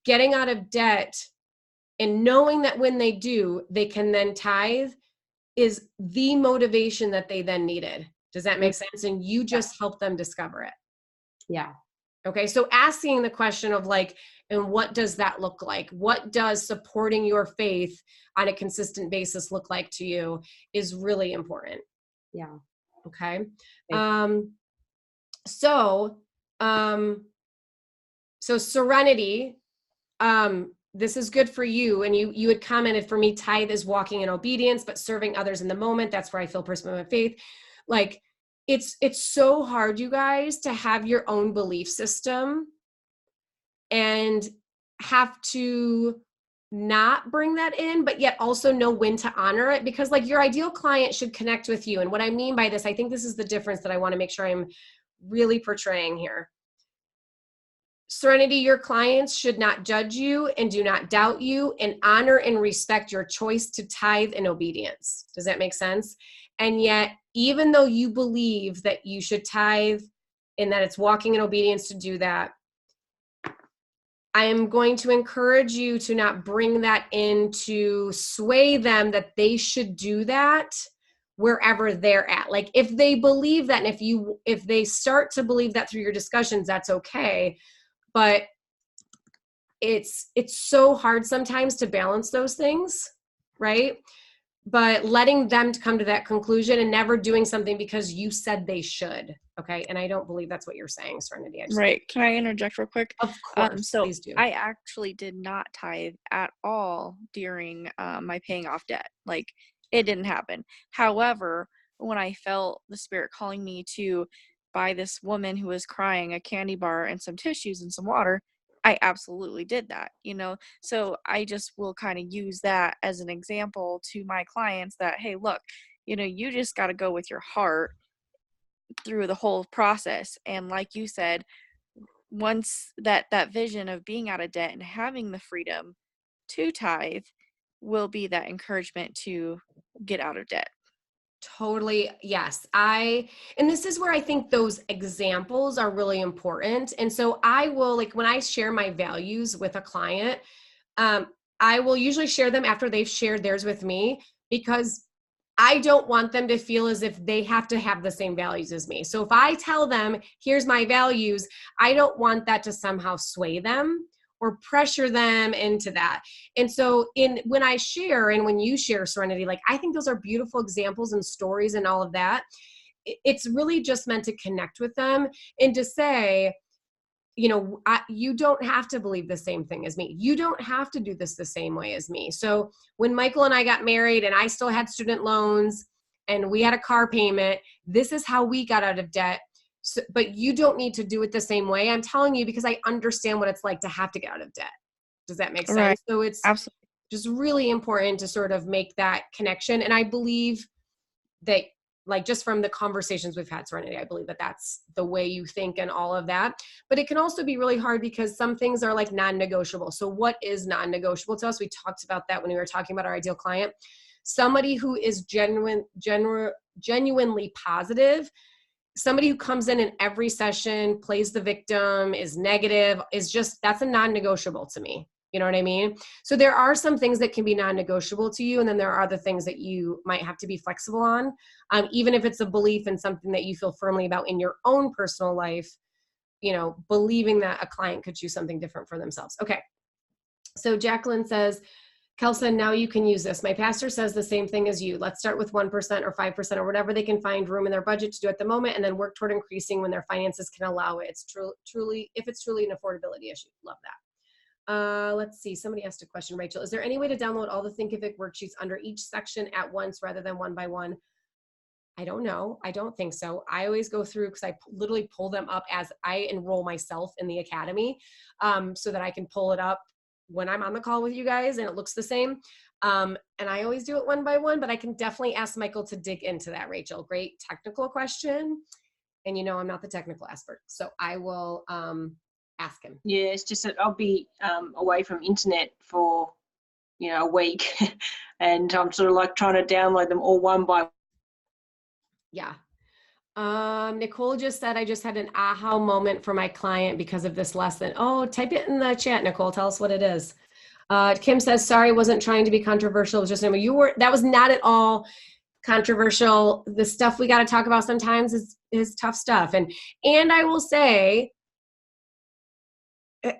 getting out of debt and knowing that when they do, they can then tithe is the motivation that they then needed. Does that make sense? And you just help them discover it. Yeah. Okay. So asking the question of like, and what does that look like? What does supporting your faith on a consistent basis look like to you is really important. Yeah. Okay. Okay. So Serenity, this is good for you. And you had commented, for me, tithe is walking in obedience, but serving others in the moment. That's where I feel personally with faith. Like, it's so hard, you guys, to have your own belief system and have to not bring that in, but yet also know when to honor it, because like your ideal client should connect with you. And what I mean by this, I think this is the difference that I want to make sure I'm really portraying here. Serenity, your clients should not judge you and do not doubt you, and honor and respect your choice to tithe in obedience. Does that make sense? And yet, even though you believe that you should tithe and that it's walking in obedience to do that, I am going to encourage you to not bring that in to sway them that they should do that wherever they're at. Like, if they believe that, and if they start to believe that through your discussions, that's okay. But it's so hard sometimes to balance those things, right? But letting them come to that conclusion and never doing something because you said they should, okay? And I don't believe that's what you're saying, Serenity. Right. Can I interject real quick? Of course, So please do. I actually did not tithe at all during my paying off debt. Like, it didn't happen. However, when I felt the Spirit calling me to buy this woman who was crying a candy bar and some tissues and some water, I absolutely did that, you know? So I just will kind of use that as an example to my clients that, hey, look, you know, you just got to go with your heart through the whole process. And like you said, once that vision of being out of debt and having the freedom to tithe will be that encouragement to get out of debt. Totally. Yes. And this is where I think those examples are really important. And so I will, like, when I share my values with a client, I will usually share them after they've shared theirs with me, because I don't want them to feel as if they have to have the same values as me. So if I tell them, here's my values, I don't want that to somehow sway them or pressure them into that. And so when I share, and when you share, Serenity, like, I think those are beautiful examples and stories and all of that. It's really just meant to connect with them and to say, you know, you don't have to believe the same thing as me. You don't have to do this the same way as me. So when Michael and I got married and I still had student loans and we had a car payment, this is how we got out of debt. So, but you don't need to do it the same way. I'm telling you because I understand what it's like to have to get out of debt. Does that make sense? Right. So it's Absolutely. just really important to sort of make that connection. And I believe that like just from the conversations we've had, Serenity, I believe that that's the way you think and all of that. But it can also be really hard because some things are like non-negotiable. So what is non-negotiable to us? We talked about that when we were talking about our ideal client. Somebody who is genuinely positive, somebody who comes in every session, plays the victim, is negative, is just, that's a non-negotiable to me. You know what I mean? So there are some things that can be non-negotiable to you. And then there are other things that you might have to be flexible on. Even if it's a belief in something that you feel firmly about in your own personal life, you know, believing that a client could choose something different for themselves. Okay. So Jacqueline says, Kelson, now you can use this. My pastor says the same thing as you. Let's start with 1% or 5% or whatever they can find room in their budget to do at the moment, and then work toward increasing when their finances can allow it. It's truly, if it's truly an affordability issue. Love that. Let's see. Somebody asked a question, Rachel. Is there any way to download all the Thinkific worksheets under each section at once rather than one by one? I don't know. I don't think so. I always go through because I literally pull them up as I enroll myself in the academy, so that I can pull it up when I'm on the call with you guys and it looks the same. And I always do it one by one, but I can definitely ask Michael to dig into that, Rachel. Great technical question. And you know, I'm not the technical expert, so I will ask him. Yeah, it's just that I'll be away from internet for, you know, a week and I'm sort of like trying to download them all one by one. Yeah. Nicole just said, I just had an aha moment for my client because of this lesson. Oh, type it in the chat, Nicole. Tell us what it is. Kim says, sorry, wasn't trying to be controversial. It was just, that was not at all controversial. The stuff we got to talk about sometimes is tough stuff. And I will say,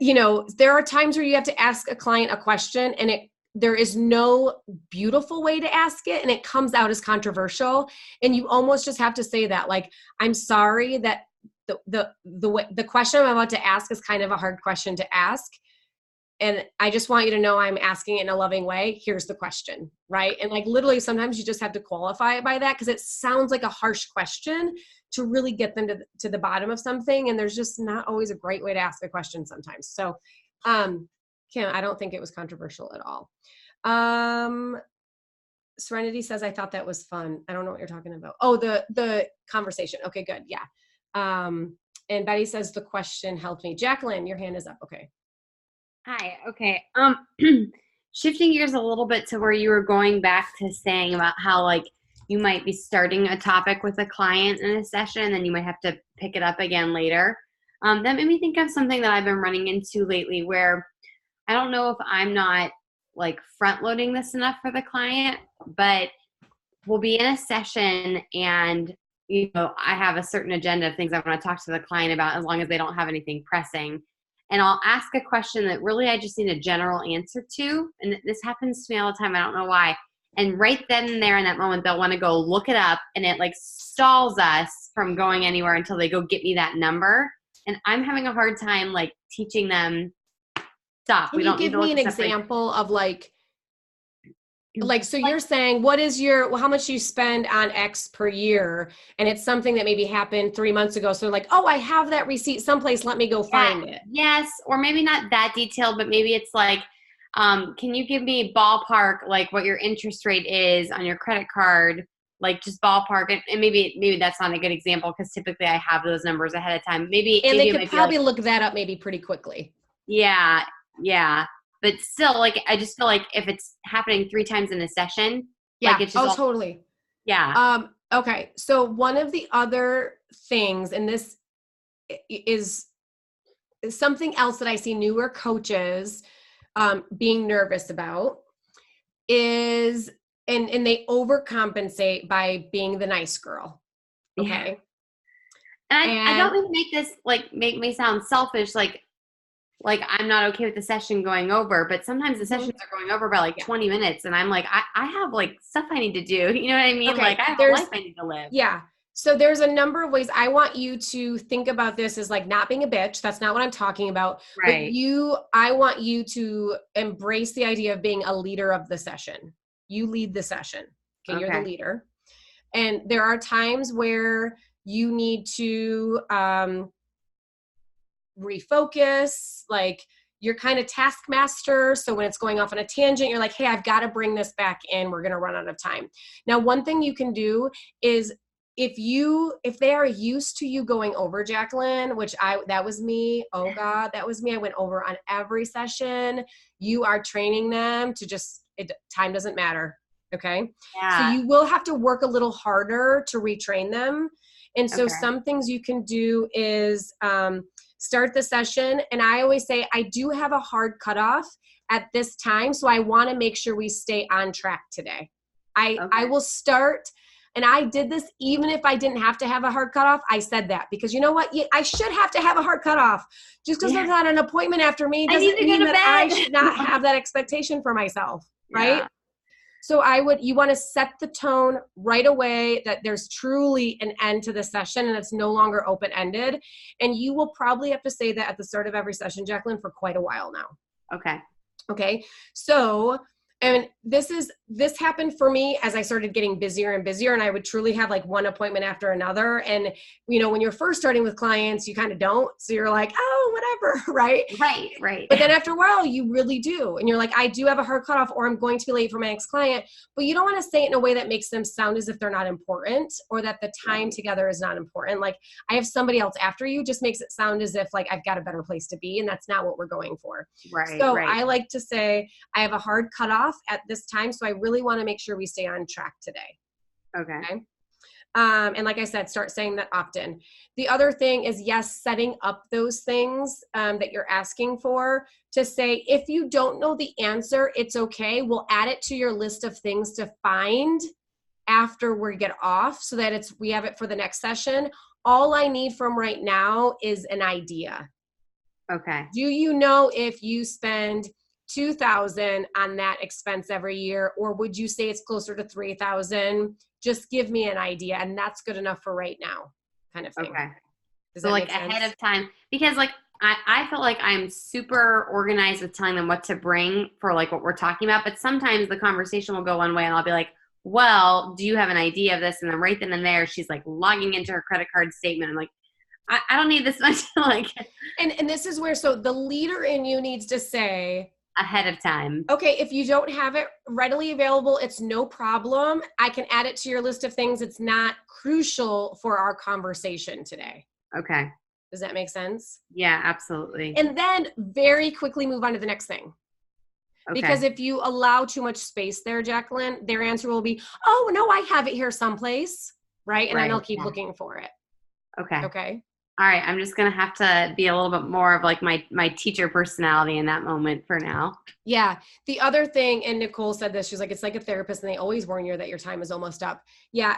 you know, there are times where you have to ask a client a question and there is no beautiful way to ask it and it comes out as controversial. And you almost just have to say that, like, I'm sorry that the question I'm about to ask is kind of a hard question to ask. And I just want you to know I'm asking it in a loving way. Here's the question, right? And like literally sometimes you just have to qualify it by that because it sounds like a harsh question to really get them to the bottom of something. And there's just not always a great way to ask a question sometimes. So Kim, I don't think it was controversial at all. Serenity says, I thought that was fun. I don't know what you're talking about. Oh, the conversation. Okay, good. Yeah. And Betty says the question helped me. Jacqueline, your hand is up. Okay. Hi. Okay. Shifting gears a little bit to where you were going back to saying about how like you might be starting a topic with a client in a session and then you might have to pick it up again later. That made me think of something that I've been running into lately where I don't know if I'm not like front loading this enough for the client, but we'll be in a session and, you know, I have a certain agenda of things I want to talk to the client about as long as they don't have anything pressing. And I'll ask a question that really I just need a general answer to. And this happens to me all the time. I don't know why. And right then and there in that moment, they'll want to go look it up and it like stalls us from going anywhere until they go get me that number. And I'm having a hard time like teaching them stop. Can you give me an example of like, so you're saying, what is how much you spend on X per year? And it's something that maybe happened 3 months ago. So like, oh, I have that receipt someplace. Let me go find it. Yes. Or maybe not that detailed, but maybe it's like, can you give me ballpark, like what your interest rate is on your credit card? Like just ballpark. And maybe that's not a good example because typically I have those numbers ahead of time. And they could probably look that up maybe pretty quickly. Yeah. Yeah. But still, like, I just feel like if it's happening 3 times in a session, yeah. Like it's just totally. Yeah. Okay. So one of the other things, and this is something else that I see newer coaches being nervous about is, and they overcompensate by being the nice girl. Okay. Yeah. And I don't mean to make this make me sound selfish, like I'm not okay with the session going over, but sometimes the sessions are going over by like 20 minutes and I'm like, I have like stuff I need to do. You know what I mean? Okay. Like I have a life I need to live. Yeah. So there's a number of ways. I want you to think about this as like not being a bitch. That's not what I'm talking about. Right. But I want you to embrace the idea of being a leader of the session. You lead the session. Okay. You're the leader. And there are times where you need to, refocus, like you're kind of taskmaster. So when it's going off on a tangent, you're like, hey, I've got to bring this back in. We're going to run out of time. Now, one thing you can do is if they are used to you going over, Jacqueline, which that was me. Oh God, that was me. I went over on every session. You are training them to time doesn't matter. Okay. So Yeah. you will have to work a little harder to retrain them. And so Okay. some things you can do is start the session. And I always say, I do have a hard cutoff at this time. So I want to make sure we stay on track today. I will start. And I did this even if I didn't have to have a hard cutoff. I said that because you know what? I should have to have a hard cutoff. Just because there's not an appointment after me doesn't mean that I should not have that expectation for myself, right? Yeah. So you want to set the tone right away that there's truly an end to the session and it's no longer open-ended. And you will probably have to say that at the start of every session, Jacqueline, for quite a while now. Okay. So, and this happened for me as I started getting busier and busier, and I would truly have like one appointment after another. And, when you're first starting with clients, you kind of don't. So you're like, oh, whatever. Right. Right. But then after a while, you really do. And you're like, I do have a hard cutoff, or I'm going to be late for my next client. But you don't want to say it in a way that makes them sound as if they're not important, or that the time together is not important. Like, I have somebody else after you just makes it sound as if like I've got a better place to be. And that's not what we're going for. Right. So I like to say I have a hard cutoff at this time. So I really want to make sure we stay on track today. Okay. And like I said, start saying that often. The other thing is, yes, setting up those things that you're asking for, to say, if you don't know the answer, it's okay. We'll add it to your list of things to find after we get off, so that we have it for the next session. All I need from right now is an idea. Okay. Do you know if you spend $2,000 on that expense every year, or would you say it's closer to $3,000? Just give me an idea, and that's good enough for right now, kind of thing. Okay. Does So that like make sense? ahead of time, because like I feel like I'm super organized with telling them what to bring for like what we're talking about, but sometimes the conversation will go one way and I'll be like, well, do you have an idea of this? And then right then and there, she's like logging into her credit card statement. I'm like, I don't need this much. Like, and this is where, so the leader in you needs to say, ahead of time. okay, if you don't have it readily available, it's no problem. I can add it to your list of things. It's not crucial for our conversation today. Okay. Does that make sense? Yeah, absolutely. And then very quickly move on to the next thing. Okay. Because if you allow too much space there, Jacqueline, their answer will be, oh, no, I have it here someplace. Right. And then they'll keep looking for it. Okay. Okay. All right. I'm just going to have to be a little bit more of like my teacher personality in that moment for now. Yeah. The other thing, and Nicole said this, she's like, it's like a therapist and they always warn you that your time is almost up. Yeah.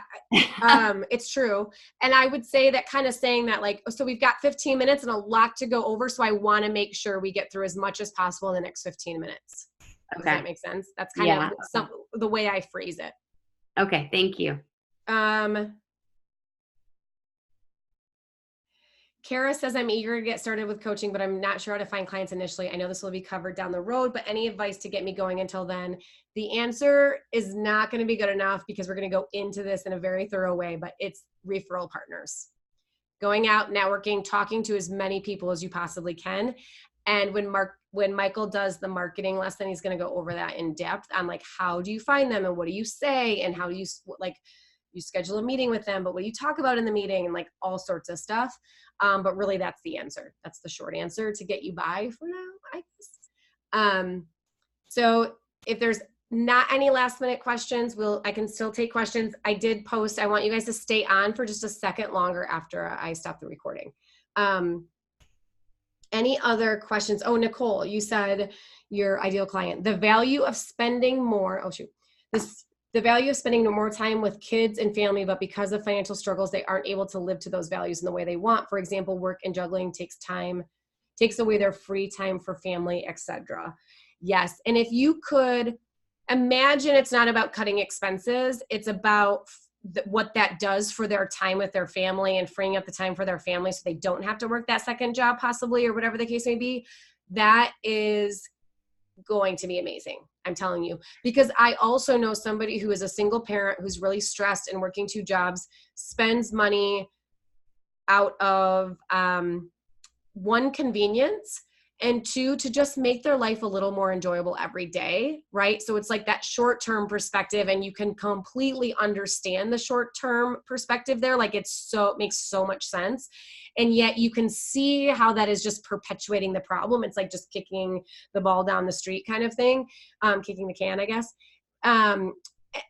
It's true. And I would say that, kind of saying that, like, so we've got 15 minutes and a lot to go over. So I want to make sure we get through as much as possible in the next 15 minutes. Does that make sense? That's kind of the way I phrase it. Okay. Thank you. Kara says, I'm eager to get started with coaching, but I'm not sure how to find clients initially. I know this will be covered down the road, but any advice to get me going until then? The answer is not going to be good enough, because we're going to go into this in a very thorough way, but it's referral partners. Going out, networking, talking to as many people as you possibly can. And when Michael does the marketing lesson, he's going to go over that in depth on like, how do you find them and what do you say and how do you, like, you schedule a meeting with them, but what do you talk about in the meeting, and like all sorts of stuff. But really that's the answer. That's the short answer to get you by for now, I guess. So if there's not any last minute questions, I can still take questions. I did post, I want you guys to stay on for just a second longer after I stop the recording. Any other questions? Oh, Nicole, you said your ideal client, the value of spending more, the value of spending more time with kids and family, but because of financial struggles, they aren't able to live to those values in the way they want. For example, work and juggling takes away their free time for family, etc. Yes. And if you could imagine, it's not about cutting expenses. It's about what that does for their time with their family and freeing up the time for their family so they don't have to work that second job possibly, or whatever the case may be. That is going to be amazing. I'm telling you, because I also know somebody who is a single parent who's really stressed and working 2 jobs, spends money out of one, convenience, and 2, to just make their life a little more enjoyable every day, right? So it's like that short-term perspective, and you can completely understand the short-term perspective there. Like it makes so much sense. And yet you can see how that is just perpetuating the problem. It's like just kicking the ball down the street kind of thing, kicking the can, I guess,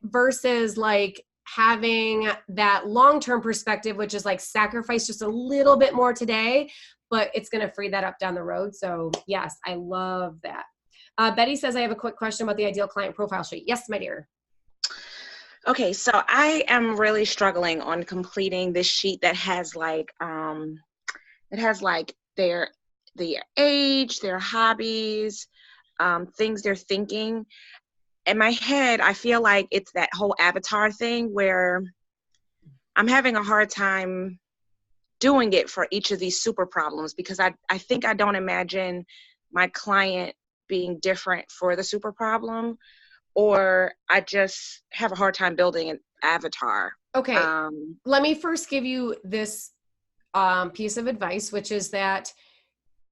versus like having that long-term perspective, which is like sacrifice just a little bit more today, but it's going to free that up down the road. So yes, I love that. Betty says, I have a quick question about the ideal client profile sheet. Yes, my dear. Okay, so I am really struggling on completing this sheet that has like, their age, their hobbies, things they're thinking. In my head, I feel like it's that whole avatar thing where I'm having a hard time doing it for each of these super problems, because I think I don't imagine my client being different for the super problem, or I just have a hard time building an avatar. Okay, let me first give you this piece of advice, which is that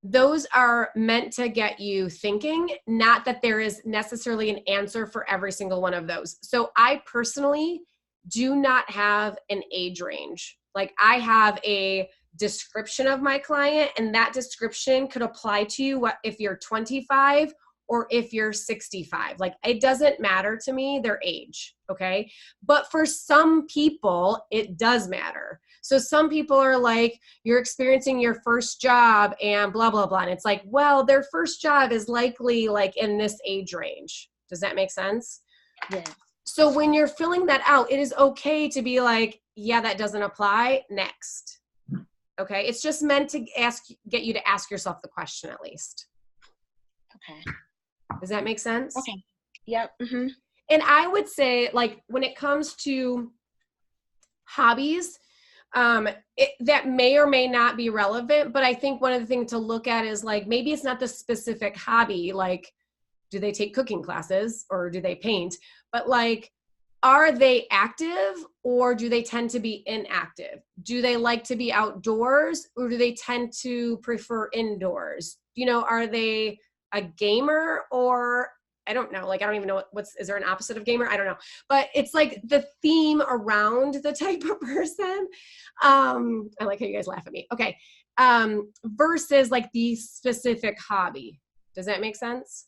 those are meant to get you thinking, not that there is necessarily an answer for every single one of those. So I personally do not have an age range. Like I have a description of my client, and that description could apply to you if you're 25 or if you're 65. Like it doesn't matter to me, their age, okay? But for some people, it does matter. So some people are like, you're experiencing your first job and blah, blah, blah. And it's like, well, their first job is likely like in this age range. Does that make sense? Yeah. So when you're filling that out, it is okay to be like, yeah, that doesn't apply, next. Okay, it's just meant to get you to ask yourself the question at least. Okay. Does that make sense? Okay. Yep. Mm-hmm. And I would say, like, when it comes to hobbies, that may or may not be relevant, but I think one of the things to look at is like, maybe it's not the specific hobby, like, do they take cooking classes or do they paint? But like, are they active or do they tend to be inactive? Do they like to be outdoors or do they tend to prefer indoors? You know, are they a gamer or I don't know, like, I don't even know is there an opposite of gamer? I don't know. But it's like the theme around the type of person. I like how you guys laugh at me. Okay. Versus like the specific hobby. Does that make sense?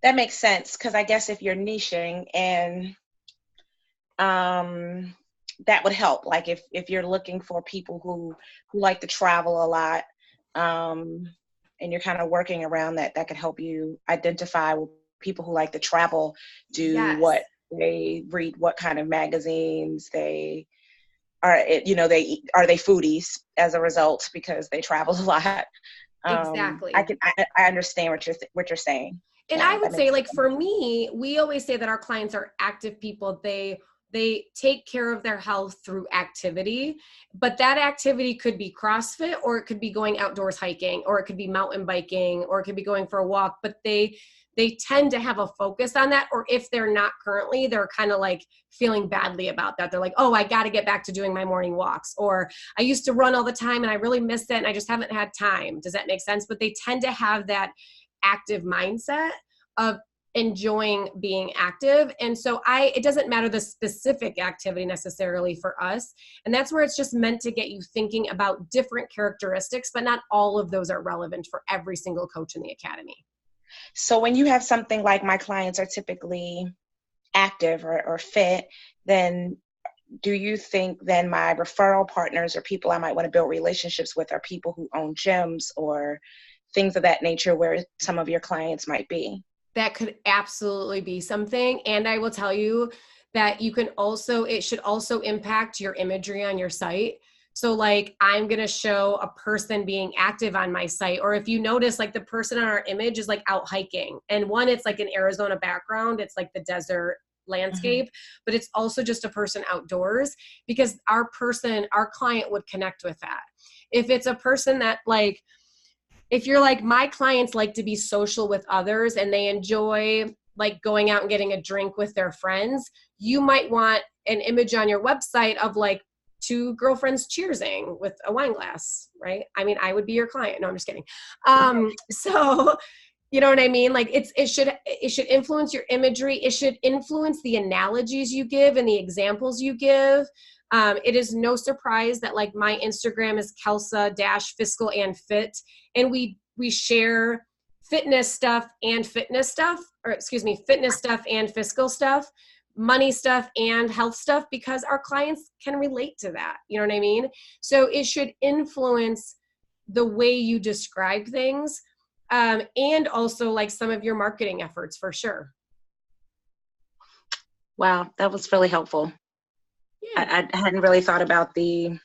That makes sense, because I guess if you're niching and that would help. Like if you're looking for people who like to travel a lot, and you're kind of working around that could help you identify with people who like to travel, do Yes. what they read, what kind of magazines they are, are they foodies as a result because they travel a lot. Exactly. I understand what you're saying. And Yeah, I would that say, makes like, sense. for me, we always say that our clients are active people. They take care of their health through activity, but that activity could be CrossFit, or it could be going outdoors hiking, or it could be mountain biking, or it could be going for a walk, but they tend to have a focus on that. Or if they're not currently, they're kind of like feeling badly about that. They're like, oh, I got to get back to doing my morning walks, or I used to run all the time and I really missed it and I just haven't had time. Does that make sense? But they tend to have that active mindset of enjoying being active. And so it doesn't matter the specific activity necessarily for us. And that's where it's just meant to get you thinking about different characteristics, but not all of those are relevant for every single coach in the academy. So when you have something like my clients are typically active or fit, then do you think then my referral partners or people I might want to build relationships with are people who own gyms or things of that nature where some of your clients might be? That could absolutely be something. And I will tell you that it should also impact your imagery on your site. So like, I'm going to show a person being active on my site. Or if you notice, like the person on our image is like out hiking. And one, it's like an Arizona background. It's like the desert landscape, but it's also just a person outdoors, because our client would connect with that. If it's a person that like, if you're like, my clients like to be social with others and they enjoy like going out and getting a drink with their friends, you might want an image on your website of like two girlfriends cheersing with a wine glass, right? I mean, I would be your client. No, I'm just kidding. So, you know what I mean? Like it should influence your imagery. It should influence the analogies you give and the examples you give. It is no surprise that like my Instagram is Kelsa-Fiscal and Fit, and we share fitness stuff and fitness stuff, or excuse me, fitness stuff and fiscal stuff, money stuff and health stuff, because our clients can relate to that. You know what I mean? So it should influence the way you describe things, and also like some of your marketing efforts for sure. Wow, that was really helpful. Yeah. I hadn't really thought about the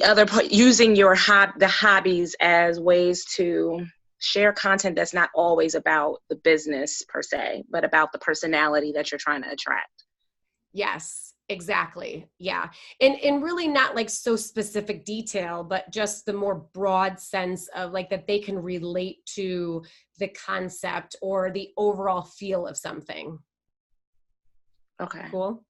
other part, using the hobbies as ways to share content that's not always about the business per se, but about the personality that you're trying to attract. Yes, exactly. Yeah. And really not like so specific detail, but just the more broad sense of like that they can relate to the concept or the overall feel of something. Okay. Cool.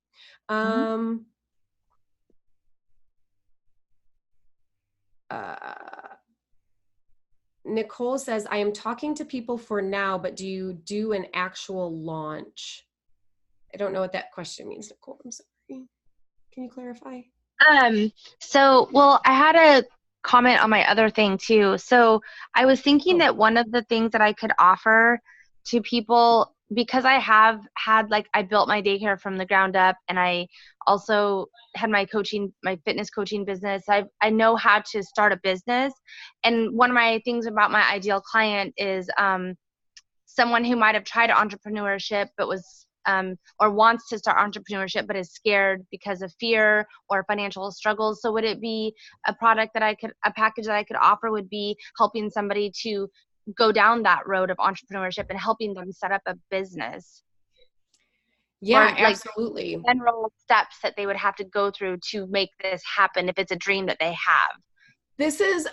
Nicole says, I am talking to people for now, but do you do an actual launch? I don't know what that question means, Nicole. I'm sorry. Can you clarify? Well, I had a comment on my other thing too. So I was thinking that one of the things that I could offer to people, because I have had, like, I built my daycare from the ground up, and I also had my fitness coaching business. I know how to start a business. And one of my things about my ideal client is someone who might have tried entrepreneurship but was or wants to start entrepreneurship but is scared because of fear or financial struggles. So would it be a package that I could offer would be helping somebody to go down that road of entrepreneurship and helping them set up a business? Yeah, or, like, absolutely. general steps that they would have to go through to make this happen if it's a dream that they have. This is,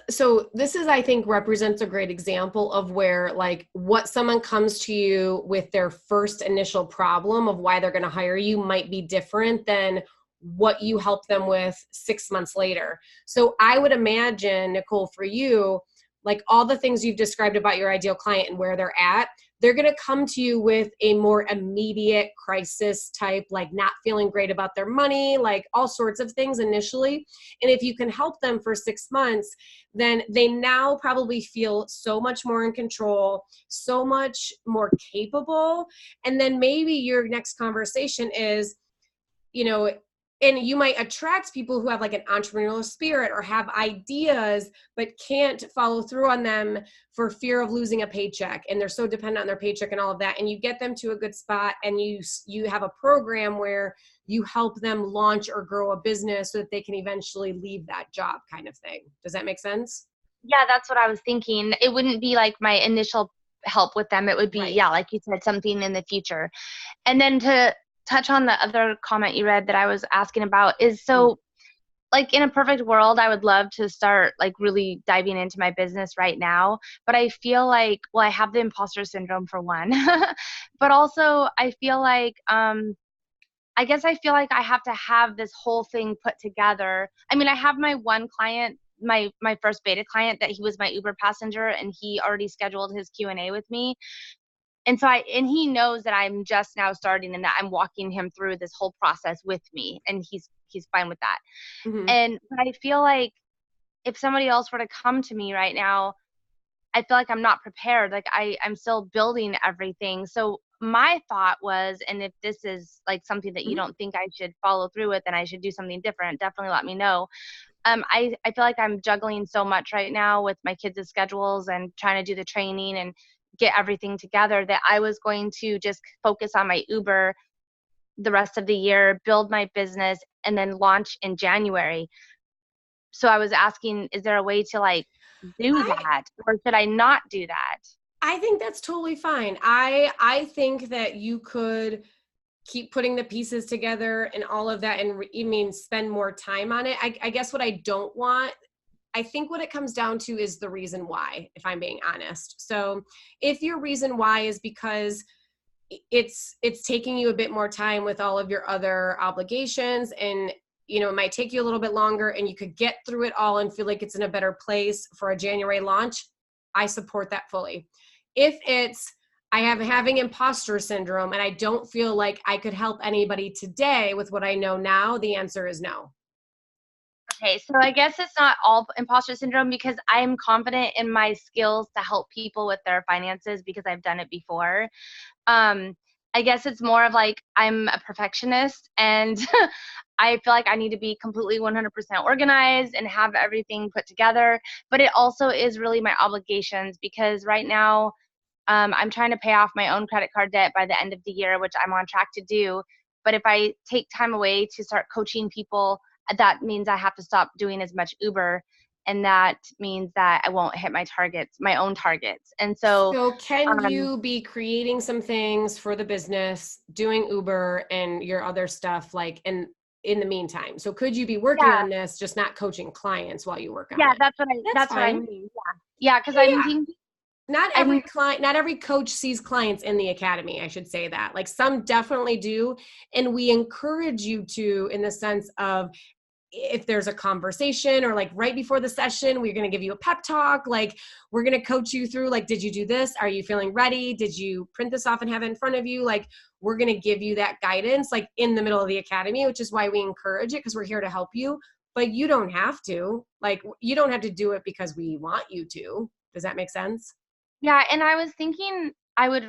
I think, represents a great example of where, like, what someone comes to you with their first initial problem of why they're going to hire you might be different than what you help them with 6 months later. So I would imagine, Nicole, for you, like all the things you've described about your ideal client and where they're at, they're going to come to you with a more immediate crisis type, like not feeling great about their money, like all sorts of things initially. And if you can help them for 6 months, then they now probably feel so much more in control, so much more capable. And then maybe your next conversation is, you know, and you might attract people who have like an entrepreneurial spirit or have ideas, but can't follow through on them for fear of losing a paycheck. And they're so dependent on their paycheck and all of that. And you get them to a good spot, and you have a program where you help them launch or grow a business so that they can eventually leave that job, kind of thing. Does that make sense? Yeah, that's what I was thinking. It wouldn't be like my initial help with them. It would be, Right. yeah, like you said, something in the future. And then to touch on the other comment you read that I was asking about is, so like in a perfect world, I would love to start like really diving into my business right now. But I feel like, well, I have the imposter syndrome for one, but also I feel like, I guess I feel like I have to have this whole thing put together. I mean, I have my one client, my first beta client, that he was my Uber passenger, and he already scheduled his Q&A with me. And so and he knows that I'm just now starting and that I'm walking him through this whole process with me, and he's fine with that. But I feel like if somebody else were to come to me right now, I feel like I'm not prepared. Like I'm still building everything. So my thought was, and if this is like something that you don't think I should follow through with and I should do something different, definitely let me know. I feel like I'm juggling so much right now with my kids' schedules and trying to do the training and get everything together that I was going to just focus on my Uber the rest of the year, build my business, and then launch in January. So I was asking, is there a way to like do that, or should I not do that? I think that's totally fine. I think that you could keep putting the pieces together and all of that, and spend more time on it. I guess what I don't want, I think what it comes down to is the reason why, if I'm being honest. So if your reason why is because it's taking you a bit more time with all of your other obligations, and it might take you a little bit longer and you could get through it all and feel like it's in a better place for a January launch, I support that fully. If it's, I am having imposter syndrome and I don't feel like I could help anybody today with what I know now, the answer is no. Okay, so I guess it's not all imposter syndrome because I'm confident in my skills to help people with their finances because I've done it before. I guess it's more of like I'm a perfectionist and I feel like I need to be completely 100% organized and have everything put together. But it also is really my obligations because right now I'm trying to pay off my own credit card debt by the end of the year, which I'm on track to do. But if I take time away to start coaching people, that means I have to stop doing as much Uber. And that means that I won't hit my targets, my own targets. And so can you be creating some things for the business, doing Uber and your other stuff like in the meantime? So could you be working on this, just not coaching clients while you work on it? Yeah, that's what I mean. Yeah, because I'm thinking not every client, not every coach sees clients in the academy. I should say that. Like some definitely do. And we encourage you to, in the sense of, if there's a conversation or like right before the session, we're going to give you a pep talk. Like we're going to coach you through, like, did you do this? Are you feeling ready? Did you print this off and have it in front of you? Like we're going to give you that guidance, like in the middle of the academy, which is why we encourage it because we're here to help you, but you don't have to, like, you don't have to do it because we want you to. Does that make sense? Yeah, and I was thinking I would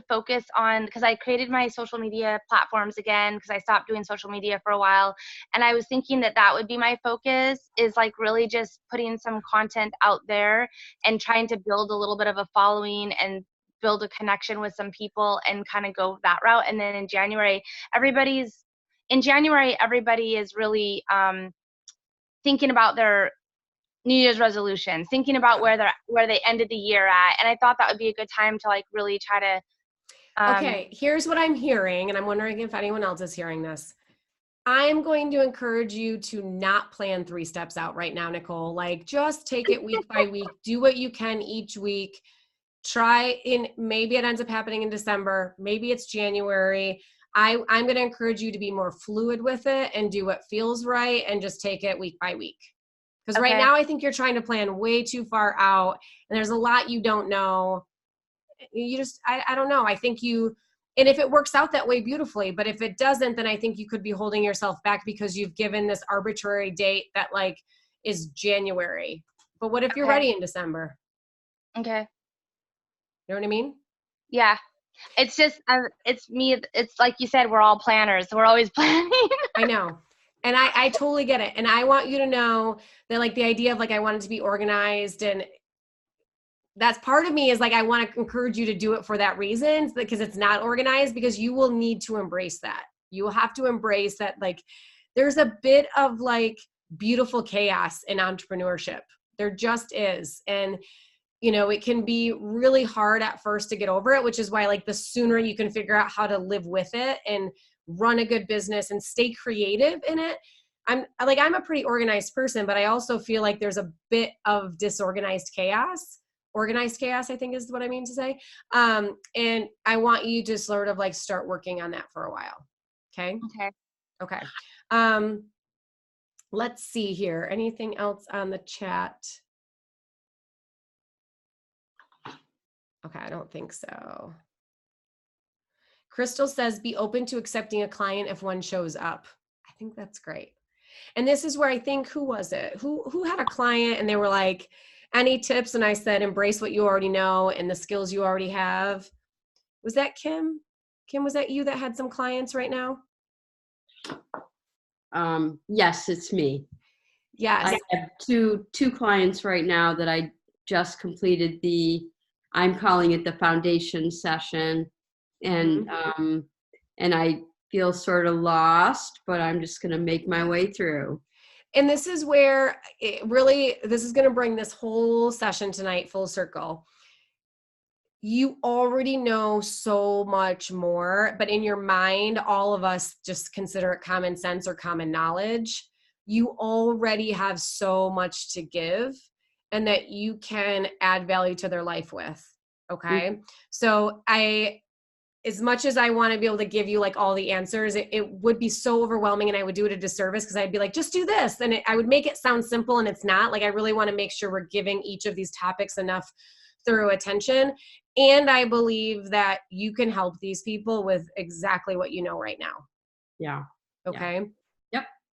focus on, because I created my social media platforms again because I stopped doing social media for a while, and I was thinking that would be my focus, is like really just putting some content out there and trying to build a little bit of a following and build a connection with some people and kind of go that route. And then in January everybody is really thinking about their New Year's resolutions, thinking about where they ended the year at. And I thought that would be a good time to like really try to. Okay, here's what I'm hearing, and I'm wondering if anyone else is hearing this. I'm going to encourage you to not plan 3 steps out right now, Nicole. Like just take it week by week, do what you can each week. Maybe it ends up happening in December, maybe it's January. I'm going to encourage you to be more fluid with it and do what feels right and just take it week by week. Because right now I think you're trying to plan way too far out and there's a lot you don't know. You just, I don't know. I think and if it works out that way, beautifully, but if it doesn't, then I think you could be holding yourself back because you've given this arbitrary date that like is January. But what if you're ready in December? Okay. You know what I mean? Yeah. It's just, it's me. It's like you said, we're all planners. So we're always planning. I know. And I totally get it. And I want you to know that like the idea of like, I want it to be organized, and that's part of me is like, I want to encourage you to do it for that reason, because it's not organized, because you will need to embrace that. You will have to embrace that. Like there's a bit of like beautiful chaos in entrepreneurship. There just is. And it can be really hard at first to get over it, which is why like the sooner you can figure out how to live with it and run a good business and stay creative in it. I'm a pretty organized person, but I also feel like there's a bit of disorganized chaos. Organized chaos, I think is what I mean to say. And I want you to sort of like start working on that for a while. Okay. Okay. Let's see here. Anything else on the chat? Okay, I don't think so. Crystal says, be open to accepting a client if one shows up. I think that's great. And this is where I think, who was it? Who had a client and they were like, any tips? And I said, embrace what you already know and the skills you already have. Was that Kim? Kim, was that you that had some clients right now? Yes, it's me. Yes. I have two clients right now that I just completed I'm calling it the foundation session. And and I feel sort of lost, but I'm just going to make my way through. And this is where this is going to bring this whole session tonight full circle. You already know so much more, but in your mind, all of us just consider it common sense or common knowledge. You already have so much to give and that you can add value to their life with. Okay. So as much as I want to be able to give you like all the answers, it would be so overwhelming, and I would do it a disservice because I'd be like, just do this. And I would make it sound simple, and it's not. Like, I really want to make sure we're giving each of these topics enough thorough attention. And I believe that you can help these people with exactly what you know right now. Yeah. Okay.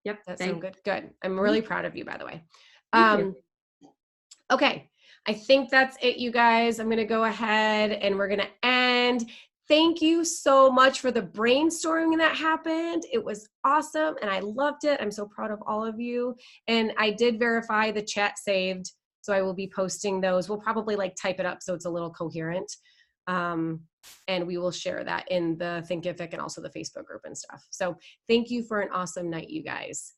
Yep. That Thank sounds good. Good. I'm really proud of you, by the way. Thank you. Okay. I think that's it, you guys. I'm going to go ahead and we're going to end. Thank you so much for the brainstorming that happened. It was awesome and I loved it. I'm so proud of all of you. And I did verify the chat saved, so I will be posting those. We'll probably like type it up so it's a little coherent. And we will share that in the Thinkific and also the Facebook group and stuff. So thank you for an awesome night, you guys.